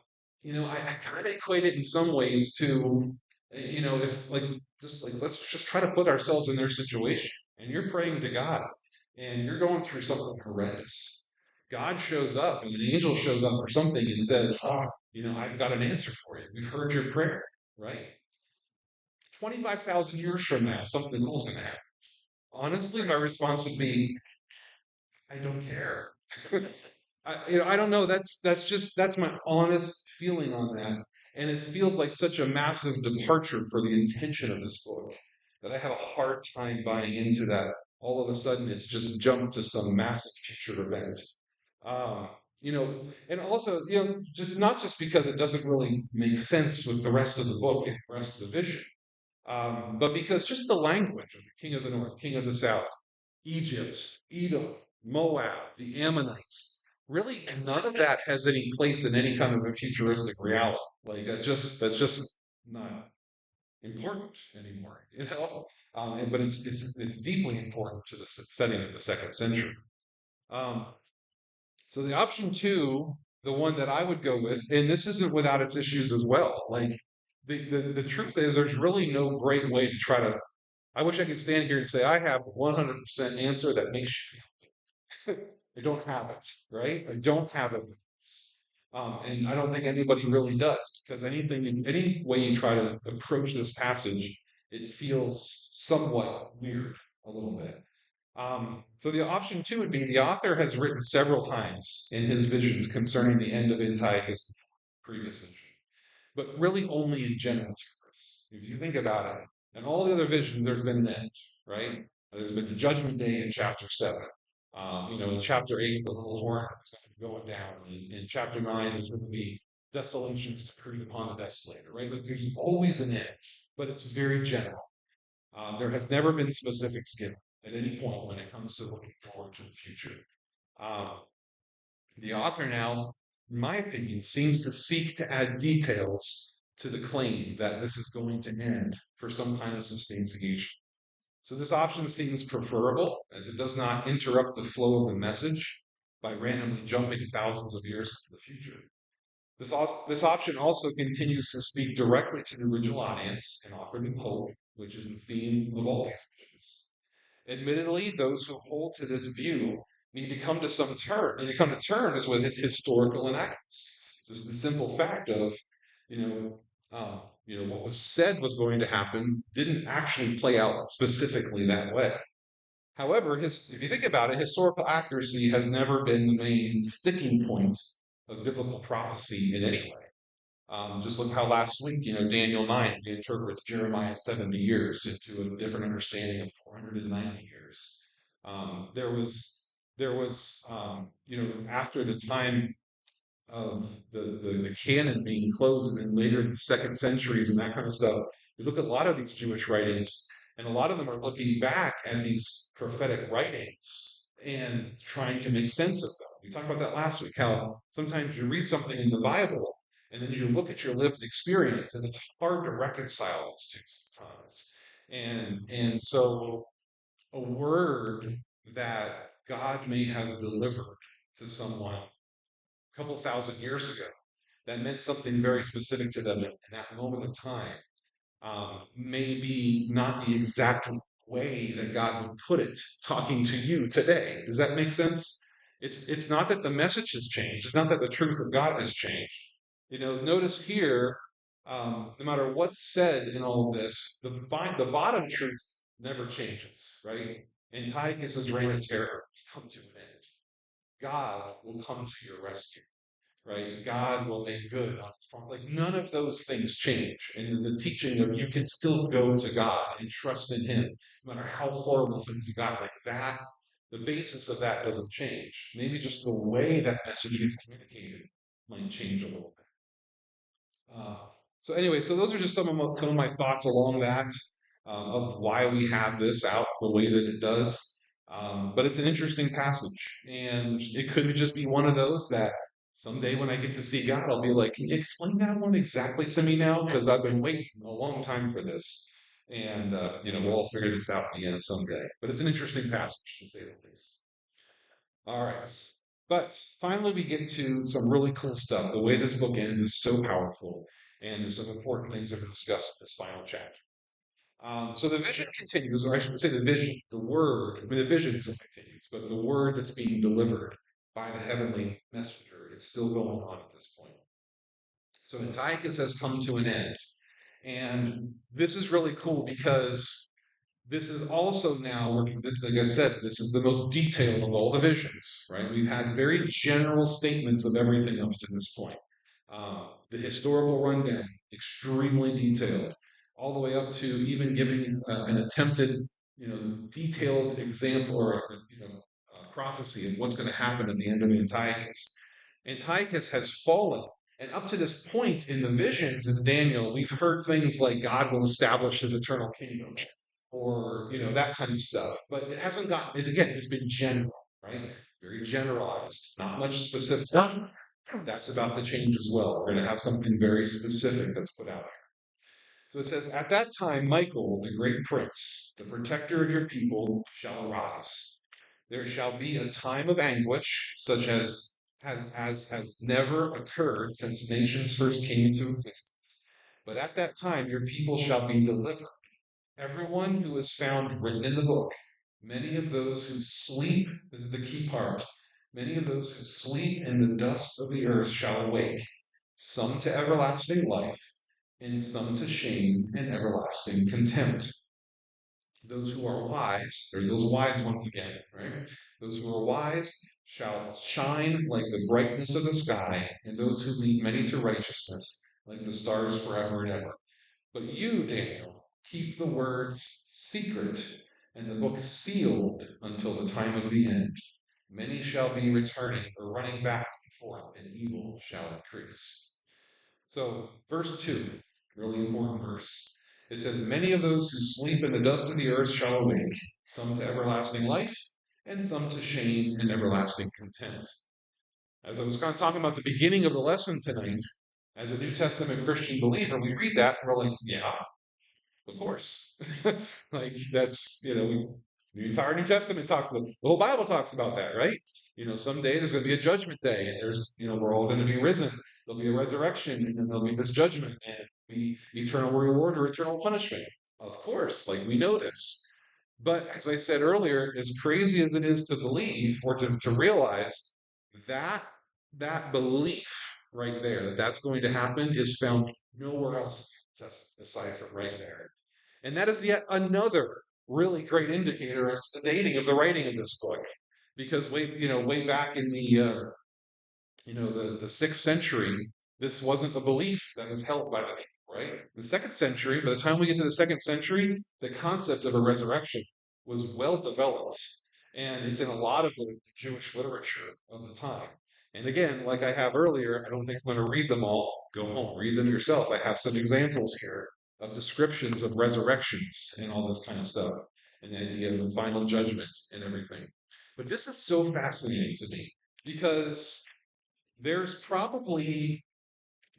I kind of equate it in some ways to, if like, just like, let's just try to put ourselves in their situation. And you're praying to God and you're going through something horrendous. God shows up and an angel shows up or something and says, I've got an answer for you. We've heard your prayer, right? 25,000 years from now, something cool's going to happen. Honestly, my response would be, I don't care. I don't know. That's my honest feeling on that, and it feels like such a massive departure for the intention of this book that I have a hard time buying into that. All of a sudden, it's just jumped to some massive future event. Um, and also, just not just because it doesn't really make sense with the rest of the book and the rest of the vision, but because just the language of the king of the north, king of the south, Egypt, Edom, Moab, the Ammonites, really none of that has any place in any kind of a futuristic reality. Like that's just not important anymore, you know. But it's deeply important to the setting of the second century. Um, so the option two, the one that I would go with, and this isn't without its issues as well. Like the truth is, there's really no great way to try to. I wish I could stand here and say I have 100% answer that makes you feel. I don't have it, right? I don't have it. And I don't think anybody really does, because any way you try to approach this passage, it feels somewhat weird a little bit. So the option two would be the author has written several times in his visions concerning the end of Antiochus' previous vision, but really only in general terms. If you think about it, in all the other visions, there's been an end, right? There's been the judgment day in chapter 7. In chapter 8, the little horn is going to be going down. In chapter 9, there's going to be desolations decreed upon the desolator, right? Like there's always an end, but it's very general. There have never been specifics given at any point when it comes to looking forward to the future. Um, the author now, in my opinion, seems to seek to add details to the claim that this is going to end for some kind of substantiation. So this option seems preferable as it does not interrupt the flow of the message by randomly jumping thousands of years into the future. This option also continues to speak directly to the original audience and offer them hope, which is the theme of all these visions. Admittedly, those who hold to this view need to come to some term, and to come to terms with its historical inaccuracies. Just the simple fact of, you know, what was said was going to happen didn't actually play out specifically that way. However, if you think about it, historical accuracy has never been the main sticking point of biblical prophecy in any way. Just look how last week, Daniel 9 interprets Jeremiah 70 years into a different understanding of 490 years. There was, after the time of the canon being closed, and then later in the second centuries and that kind of stuff, you look at a lot of these Jewish writings, and a lot of them are looking back at these prophetic writings and trying to make sense of them. We talked about that last week, how sometimes you read something in the Bible and then you look at your lived experience, and it's hard to reconcile those two sometimes. And so a word that God may have delivered to someone a couple thousand years ago that meant something very specific to them in that moment of time, maybe not the exact way that God would put it talking to you today. Does that make sense? It's not that the message has changed. It's not that the truth of God has changed. Notice here, no matter what's said in all of this, the bottom truth never changes, right? Antiochus' reign of terror will come to an end. God will come to your rescue, right? God will make good on his promise. Like none of those things change. And the teaching of you can still go to God and trust in him, no matter how horrible things have got like that. The basis of that doesn't change. Maybe just the way that message gets communicated might change a little bit. So anyway, so those are just some of my thoughts along that of why we have this out the way that it does. But it's an interesting passage, and it could just be one of those that someday when I get to see God, I'll be like, "Can you explain that one exactly to me now? Because I've been waiting a long time for this." And we'll all figure this out at the end someday. But it's an interesting passage to say the least. All right. But finally, we get to some really cool stuff. The way this book ends is so powerful, and there's some important things that are discussed in this final chapter. So the vision continues, or I should say the vision, the word, I mean, the vision still continues, but the word that's being delivered by the heavenly messenger is still going on at this point. So Antiochus has come to an end. And this is really cool because this is also now, like I said, this is the most detailed of all the visions, right? We've had very general statements of everything up to this point. The historical rundown, extremely detailed, all the way up to even giving an attempted, detailed example or prophecy of what's going to happen at the end of Antiochus. Antiochus has fallen. And up to this point in the visions in Daniel, we've heard things like God will establish his eternal kingdom or, that kind of stuff. But it hasn't gotten, it's been general, right? Very generalized, not much specific stuff. That's about to change as well. We're going to have something very specific that's put out here. So it says, at that time, Michael, the great prince, the protector of your people, shall arise. There shall be a time of anguish, such as has never occurred since nations first came into existence. But at that time, your people shall be delivered. Everyone who is found written in the book, many of those who sleep, this is the key part, many of those who sleep in the dust of the earth shall awake, some to everlasting life, and some to shame and everlasting contempt. Those who are wise, there's those wise once again, right? Those who are wise shall shine like the brightness of the sky, and those who lead many to righteousness, like the stars forever and ever. But you, Daniel, keep the words secret and the book sealed until the time of the end. Many shall be returning or running back and forth, and evil shall increase. So, verse 2, really important verse. It says, many of those who sleep in the dust of the earth shall awake, some to everlasting life, and some to shame and everlasting contempt. As I was kind of talking about the beginning of the lesson tonight, as a New Testament Christian believer, we read that and we're like, yeah, of course. Like that's, the entire New Testament talks about, the whole Bible talks about that, right? Someday there's going to be a judgment day, and there's, we're all going to be risen. There'll be a resurrection, and then there'll be this judgment, and be eternal reward or eternal punishment. Of course, like we know this. But as I said earlier, as crazy as it is to believe or to realize that that belief right there, that that's going to happen, is found nowhere else aside from right there. And that is yet another really great indicator as to the dating of the writing of this book. Because way back in the 6th century, this wasn't a belief that was held by the people, right? The 2nd century, by the time we get to the 2nd century, the concept of a resurrection was well developed. And it's in a lot of the Jewish literature of the time. And again, like I have earlier, I don't think I'm going to read them all. Go home, read them yourself. I have some examples here of descriptions of resurrections and all this kind of stuff, and the idea of the final judgment and everything. But this is so fascinating to me because there's probably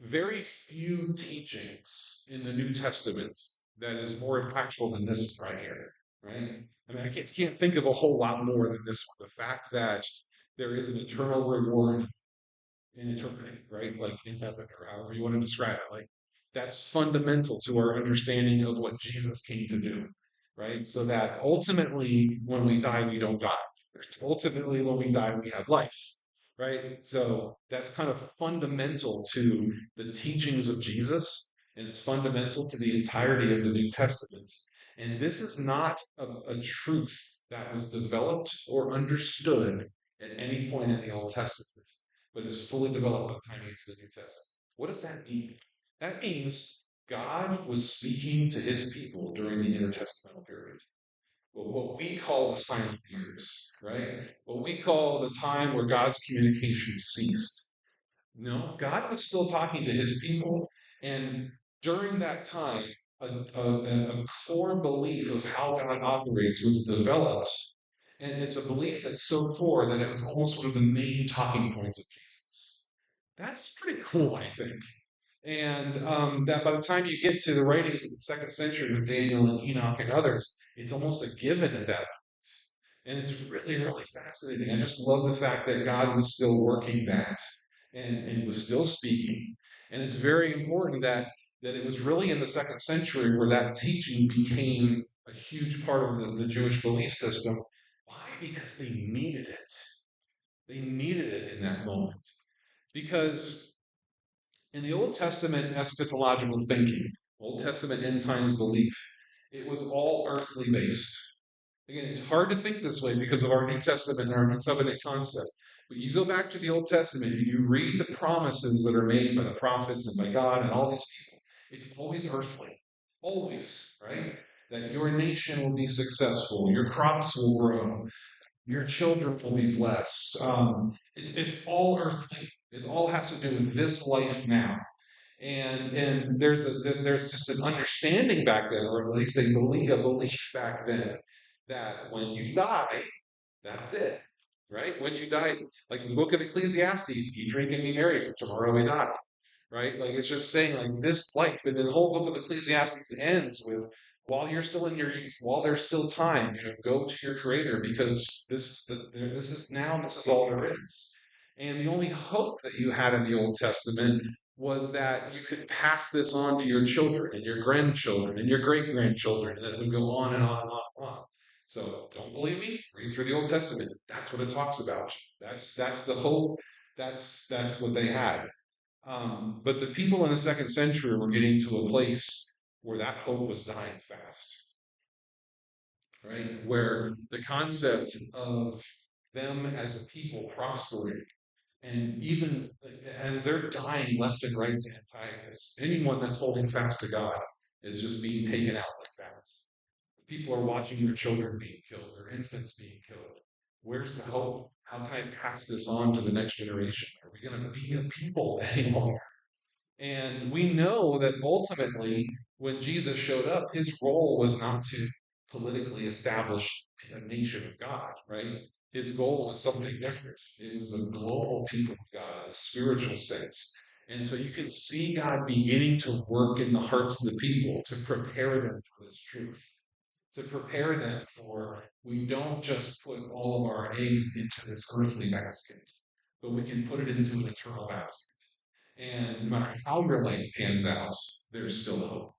very few teachings in the New Testament that is more impactful than this right here, right? I mean, I can't think of a whole lot more than this one. The fact that there is an eternal reward in eternity, right? Like in heaven, or however you want to describe it. Like that's fundamental to our understanding of what Jesus came to do, right? So that ultimately, when we die, we don't die. Ultimately, when we die, we have life, right? So that's kind of fundamental to the teachings of Jesus, and it's fundamental to the entirety of the New Testament. And this is not a truth that was developed or understood at any point in the Old Testament. but is fully developed by the time you get to the New Testament. What does that mean? That means God was speaking to his people during the intertestamental period. What we call the silent years, right? What we call the time where God's communication ceased. No, God was still talking to his people. And during that time, a core belief of how God operates was developed. And it's a belief that's so core that it was almost one of the main talking points of Jesus. That's pretty cool, I think. And that by the time you get to the writings of the second century with Daniel and Enoch and others, it's almost a given at that point. And it's really, really fascinating. I just love the fact that God was still working that and was still speaking. And it's very important that it was really in the second century where that teaching became a huge part of the Jewish belief system. Why? Because they needed it. They needed it in that moment. Because in the Old Testament eschatological thinking, Old Testament end times belief, it was all earthly based. Again, it's hard to think this way because of our New Testament and our New Covenant concept. But you go back to the Old Testament and you read the promises that are made by the prophets and by God and all these people. It's always earthly. Always, right? That your nation will be successful, your crops will grow, your children will be blessed. It's all earthly. It all has to do with this life now. And there's just an understanding back then, or at least a belief back then, that when you die, that's it, right? When you die, like the book of Ecclesiastes, eat, drink, and be merry, for tomorrow we die, right? Like it's just saying like this life, and then the whole book of Ecclesiastes ends with while you're still in your youth, while there's still time, go to your Creator because this is now, and this is all there is. And the only hope that you had in the Old Testament was that you could pass this on to your children and your grandchildren and your great grandchildren, and that it would go on and on and on and on. So don't believe me? Read through the Old Testament. That's what it talks about. That's the hope. That's what they had. But the people in the second century were getting to a place where that hope was dying fast, right? Where the concept of them as a people prospering, and even as they're dying left and right to Antiochus, anyone that's holding fast to God is just being taken out like that. People are watching their children being killed, their infants being killed. Where's the hope? How can I pass this on to the next generation? Are we going to be a people anymore? And we know that ultimately, when Jesus showed up, his role was not to politically establish a nation of God, right? His goal was something different. It was a global people of God in a spiritual sense. And so you can see God beginning to work in the hearts of the people to prepare them for this truth, to prepare them for we don't just put all of our eggs into this earthly basket, but we can put it into an eternal basket. And no matter how your life pans out, there's still hope.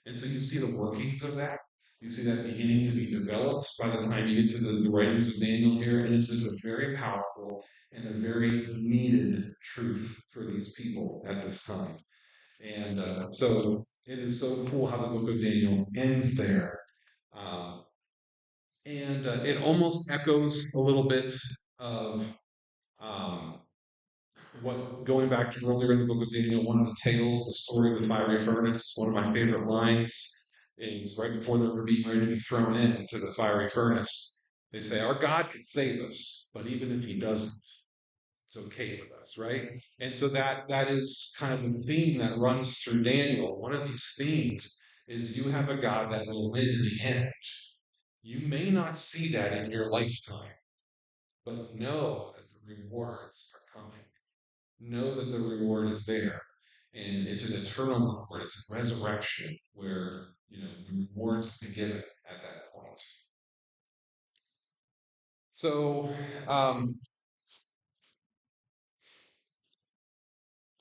And so you see the workings of that. You see that beginning to be developed by the time you get to the writings of Daniel here. And it's just a very powerful and a very needed truth for these people at this time. And so it is so cool how the book of Daniel ends there. And it almost echoes a little bit of um, what going back to earlier in the book of Daniel, one of the tales, the story of the fiery furnace, one of my favorite lines is right before they were being ready to be thrown into the fiery furnace. They say, our God can save us, but even if he doesn't, it's okay with us, right? And so that is kind of the theme that runs through Daniel. One of these themes is you have a God that will win in the end. You may not see that in your lifetime, but know that the rewards are coming. Know that the reward is there. And it's an eternal reward. It's a resurrection where, the rewards will be given at that point. So,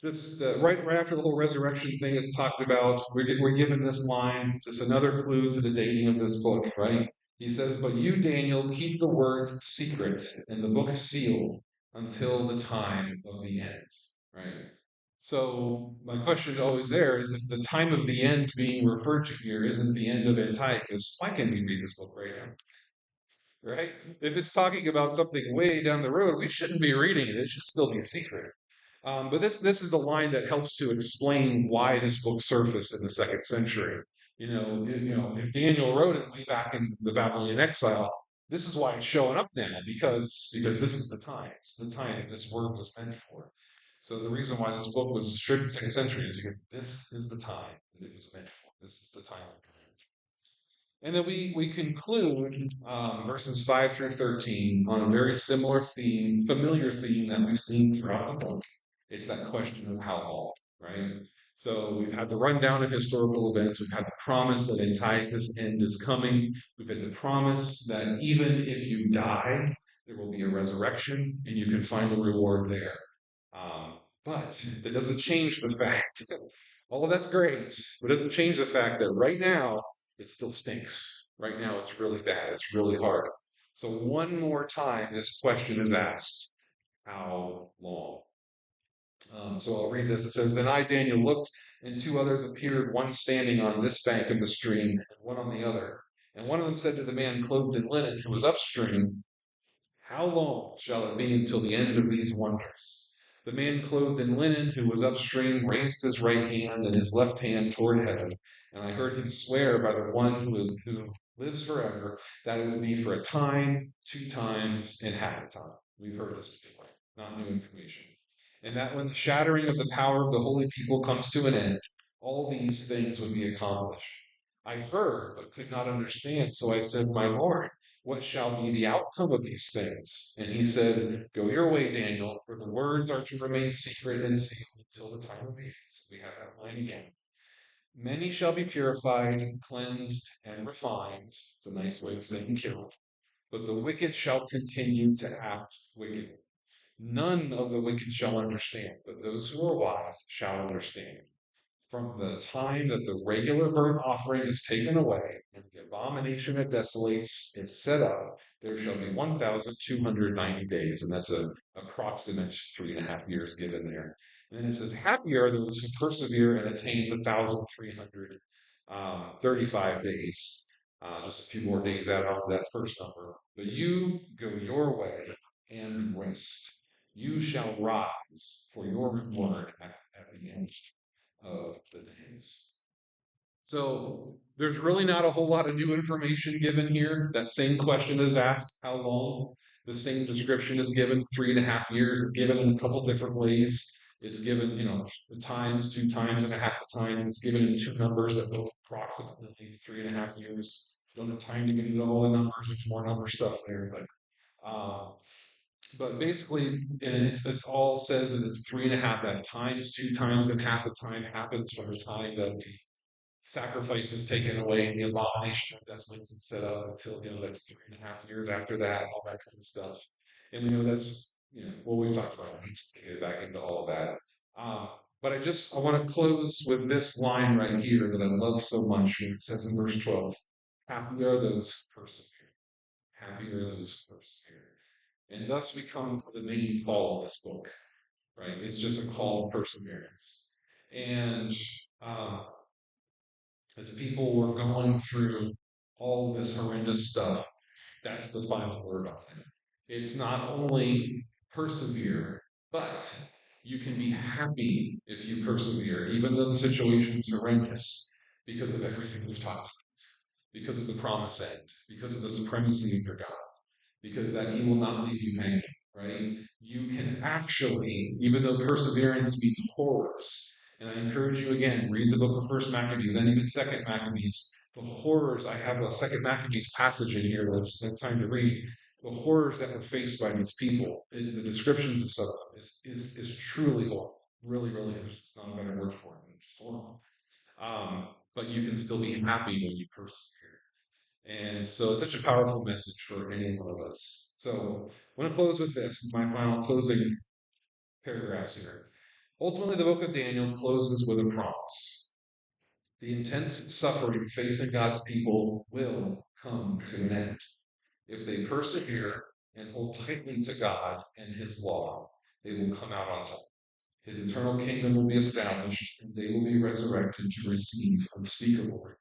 just right after the whole resurrection thing is talked about, we're given this line, just another clue to the dating of this book, right? He says, but you, Daniel, keep the words secret and the book sealed until the time of the end, right? So my question always there is if the time of the end being referred to here isn't the end of Antiochus, why can't we read this book right now? Right? If it's talking about something way down the road, we shouldn't be reading it. It should still be secret. But this is the line that helps to explain why this book surfaced in the second century. If Daniel wrote it way back in the Babylonian exile, this is why it's showing up now because this is the time. It's the time that this word was meant for. So the reason why this book was distributed in the second century is because this is the time that it was meant for. This is the time of the end. And then we conclude verses 5 through 13 on a very similar theme, familiar theme that we've seen throughout the book. It's that question of how long, right? So we've had the rundown of historical events. We've had the promise that Antiochus' end is coming. We've had the promise that even if you die, there will be a resurrection and you can find the reward there. But that doesn't change the fact. All of that's great, but it doesn't change the fact that right now it still stinks. Right now it's really bad. It's really hard. So one more time, this question is asked: how long? So I'll read this. It says, "Then I, Daniel, looked, and two others appeared, one standing on this bank of the stream, and one on the other. And one of them said to the man clothed in linen who was upstream, 'How long shall it be until the end of these wonders?' The man clothed in linen who was upstream raised his right hand and his left hand toward heaven, and I heard him swear by the one who lives forever that it would be for a time, 2 times, and half a time." We've heard this before, not new information. "And that when the shattering of the power of the holy people comes to an end, all these things would be accomplished. I heard, but could not understand. So I said, 'My Lord, what shall be the outcome of these things?' And he said, 'Go your way, Daniel, for the words are to remain secret and sealed until the time of the end.'" We have that line again. "Many shall be purified, cleansed, and refined." It's a nice way of saying killed. "But the wicked shall continue to act wickedly. None of the wicked shall understand, but those who are wise shall understand. From the time that the regular burnt offering is taken away, and the abomination that desolates is set up, there shall be 1,290 days." And that's an approximate 3.5 years given there. And then it says, "Happy are those who persevere and attain the 1,335 days." Just a few more days out of that first number. "But you go your way and rest. You shall rise for your reward at the end of the days." So there's really not a whole lot of new information given here. That same question is asked, how long? The same description is given, 3.5 years. It's given in a couple different ways. It's given, the times, 2 times, and a half a time. It's given in two numbers that both approximately 3.5 years. Don't have time to get into all the numbers. There's more number stuff there, but basically, and it's all says that it's 3.5. That times, 2 times, and half a time happens from the time that the sacrifice is taken away and the abomination of desolations is set up until that's 3.5 years after that, all that kind of stuff. And we know that's what we've talked about. I need to get back into all of that. But I want to close with this line right here that I love so much. It says in verse 12, "Happy are those who persevere. Happy are those who persevere." And thus we come to the main call of this book, right? It's just a call of perseverance. And as people were going through all this horrendous stuff, that's the final word on it. It's not only persevere, but you can be happy if you persevere, even though the situation is horrendous, because of everything we've talked about, because of the promise end, because of the supremacy of your God, because that He will not leave you hanging, right? You can actually, even though perseverance meets horrors, and I encourage you again, read the book of First Maccabees and even Second Maccabees. The horrors, I have a Second Maccabees passage in here that I just have time to read. The horrors that were faced by these people, the descriptions of some of them is truly horrible. Really, really is. It's not a better word for it. It's just horrible. But you can still be happy when you persevere. And so it's such a powerful message for any one of us. So I want to close with this, my final closing paragraphs here. Ultimately, the book of Daniel closes with a promise. The intense suffering facing God's people will come to an end. If they persevere and hold tightly to God and His law, they will come out on top. His eternal kingdom will be established, and they will be resurrected to receive unspeakable rewards.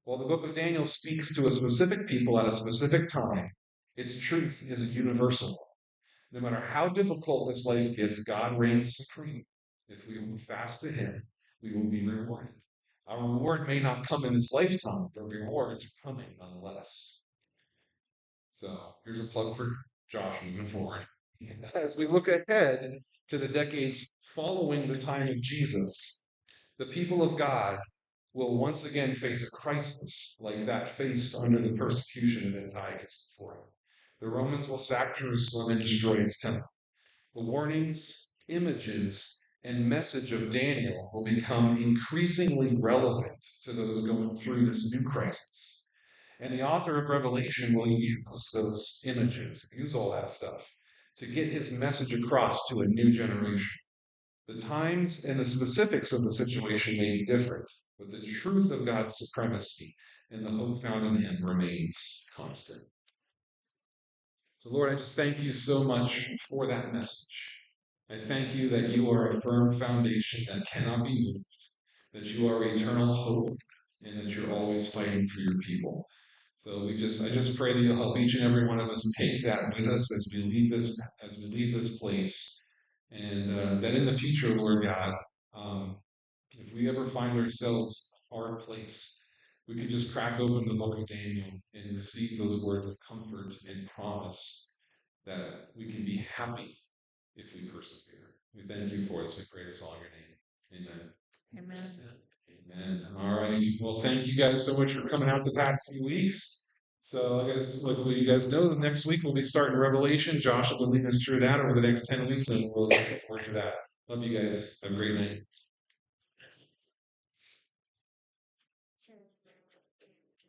While the book of Daniel speaks to a specific people at a specific time, its truth is a universal one. No matter how difficult this life gets, God reigns supreme. If we hold fast to Him, we will be rewarded. Our reward may not come in this lifetime, but rewards are coming nonetheless. So here's a plug for Josh moving forward. As we look ahead to the decades following the time of Jesus, the people of God will once again face a crisis like that faced under the persecution of Antiochus IV. The Romans will sack Jerusalem and destroy its temple. The warnings, images, and message of Daniel will become increasingly relevant to those going through this new crisis. And the author of Revelation will use those images, use all that stuff, to get his message across to a new generation. The times and the specifics of the situation may be different, but the truth of God's supremacy and the hope found in Him remains constant. So, Lord, I just thank you so much for that message. I thank you that you are a firm foundation that cannot be moved, that you are eternal hope, and that you're always fighting for your people. So I just pray that you'll help each and every one of us take that with us as we leave this place, and that in the future, Lord God, if we ever find ourselves our place, we could just crack open the book of Daniel and receive those words of comfort and promise that we can be happy if we persevere. We thank you for this. I pray this all in your name. Amen. Amen. All right. Well, thank you guys so much for coming out the past few weeks. So, I guess, like you guys know, the next week we'll be starting Revelation. Josh will lead us through that over the next 10 weeks, and we'll look forward to that. Love you guys. Have a great night.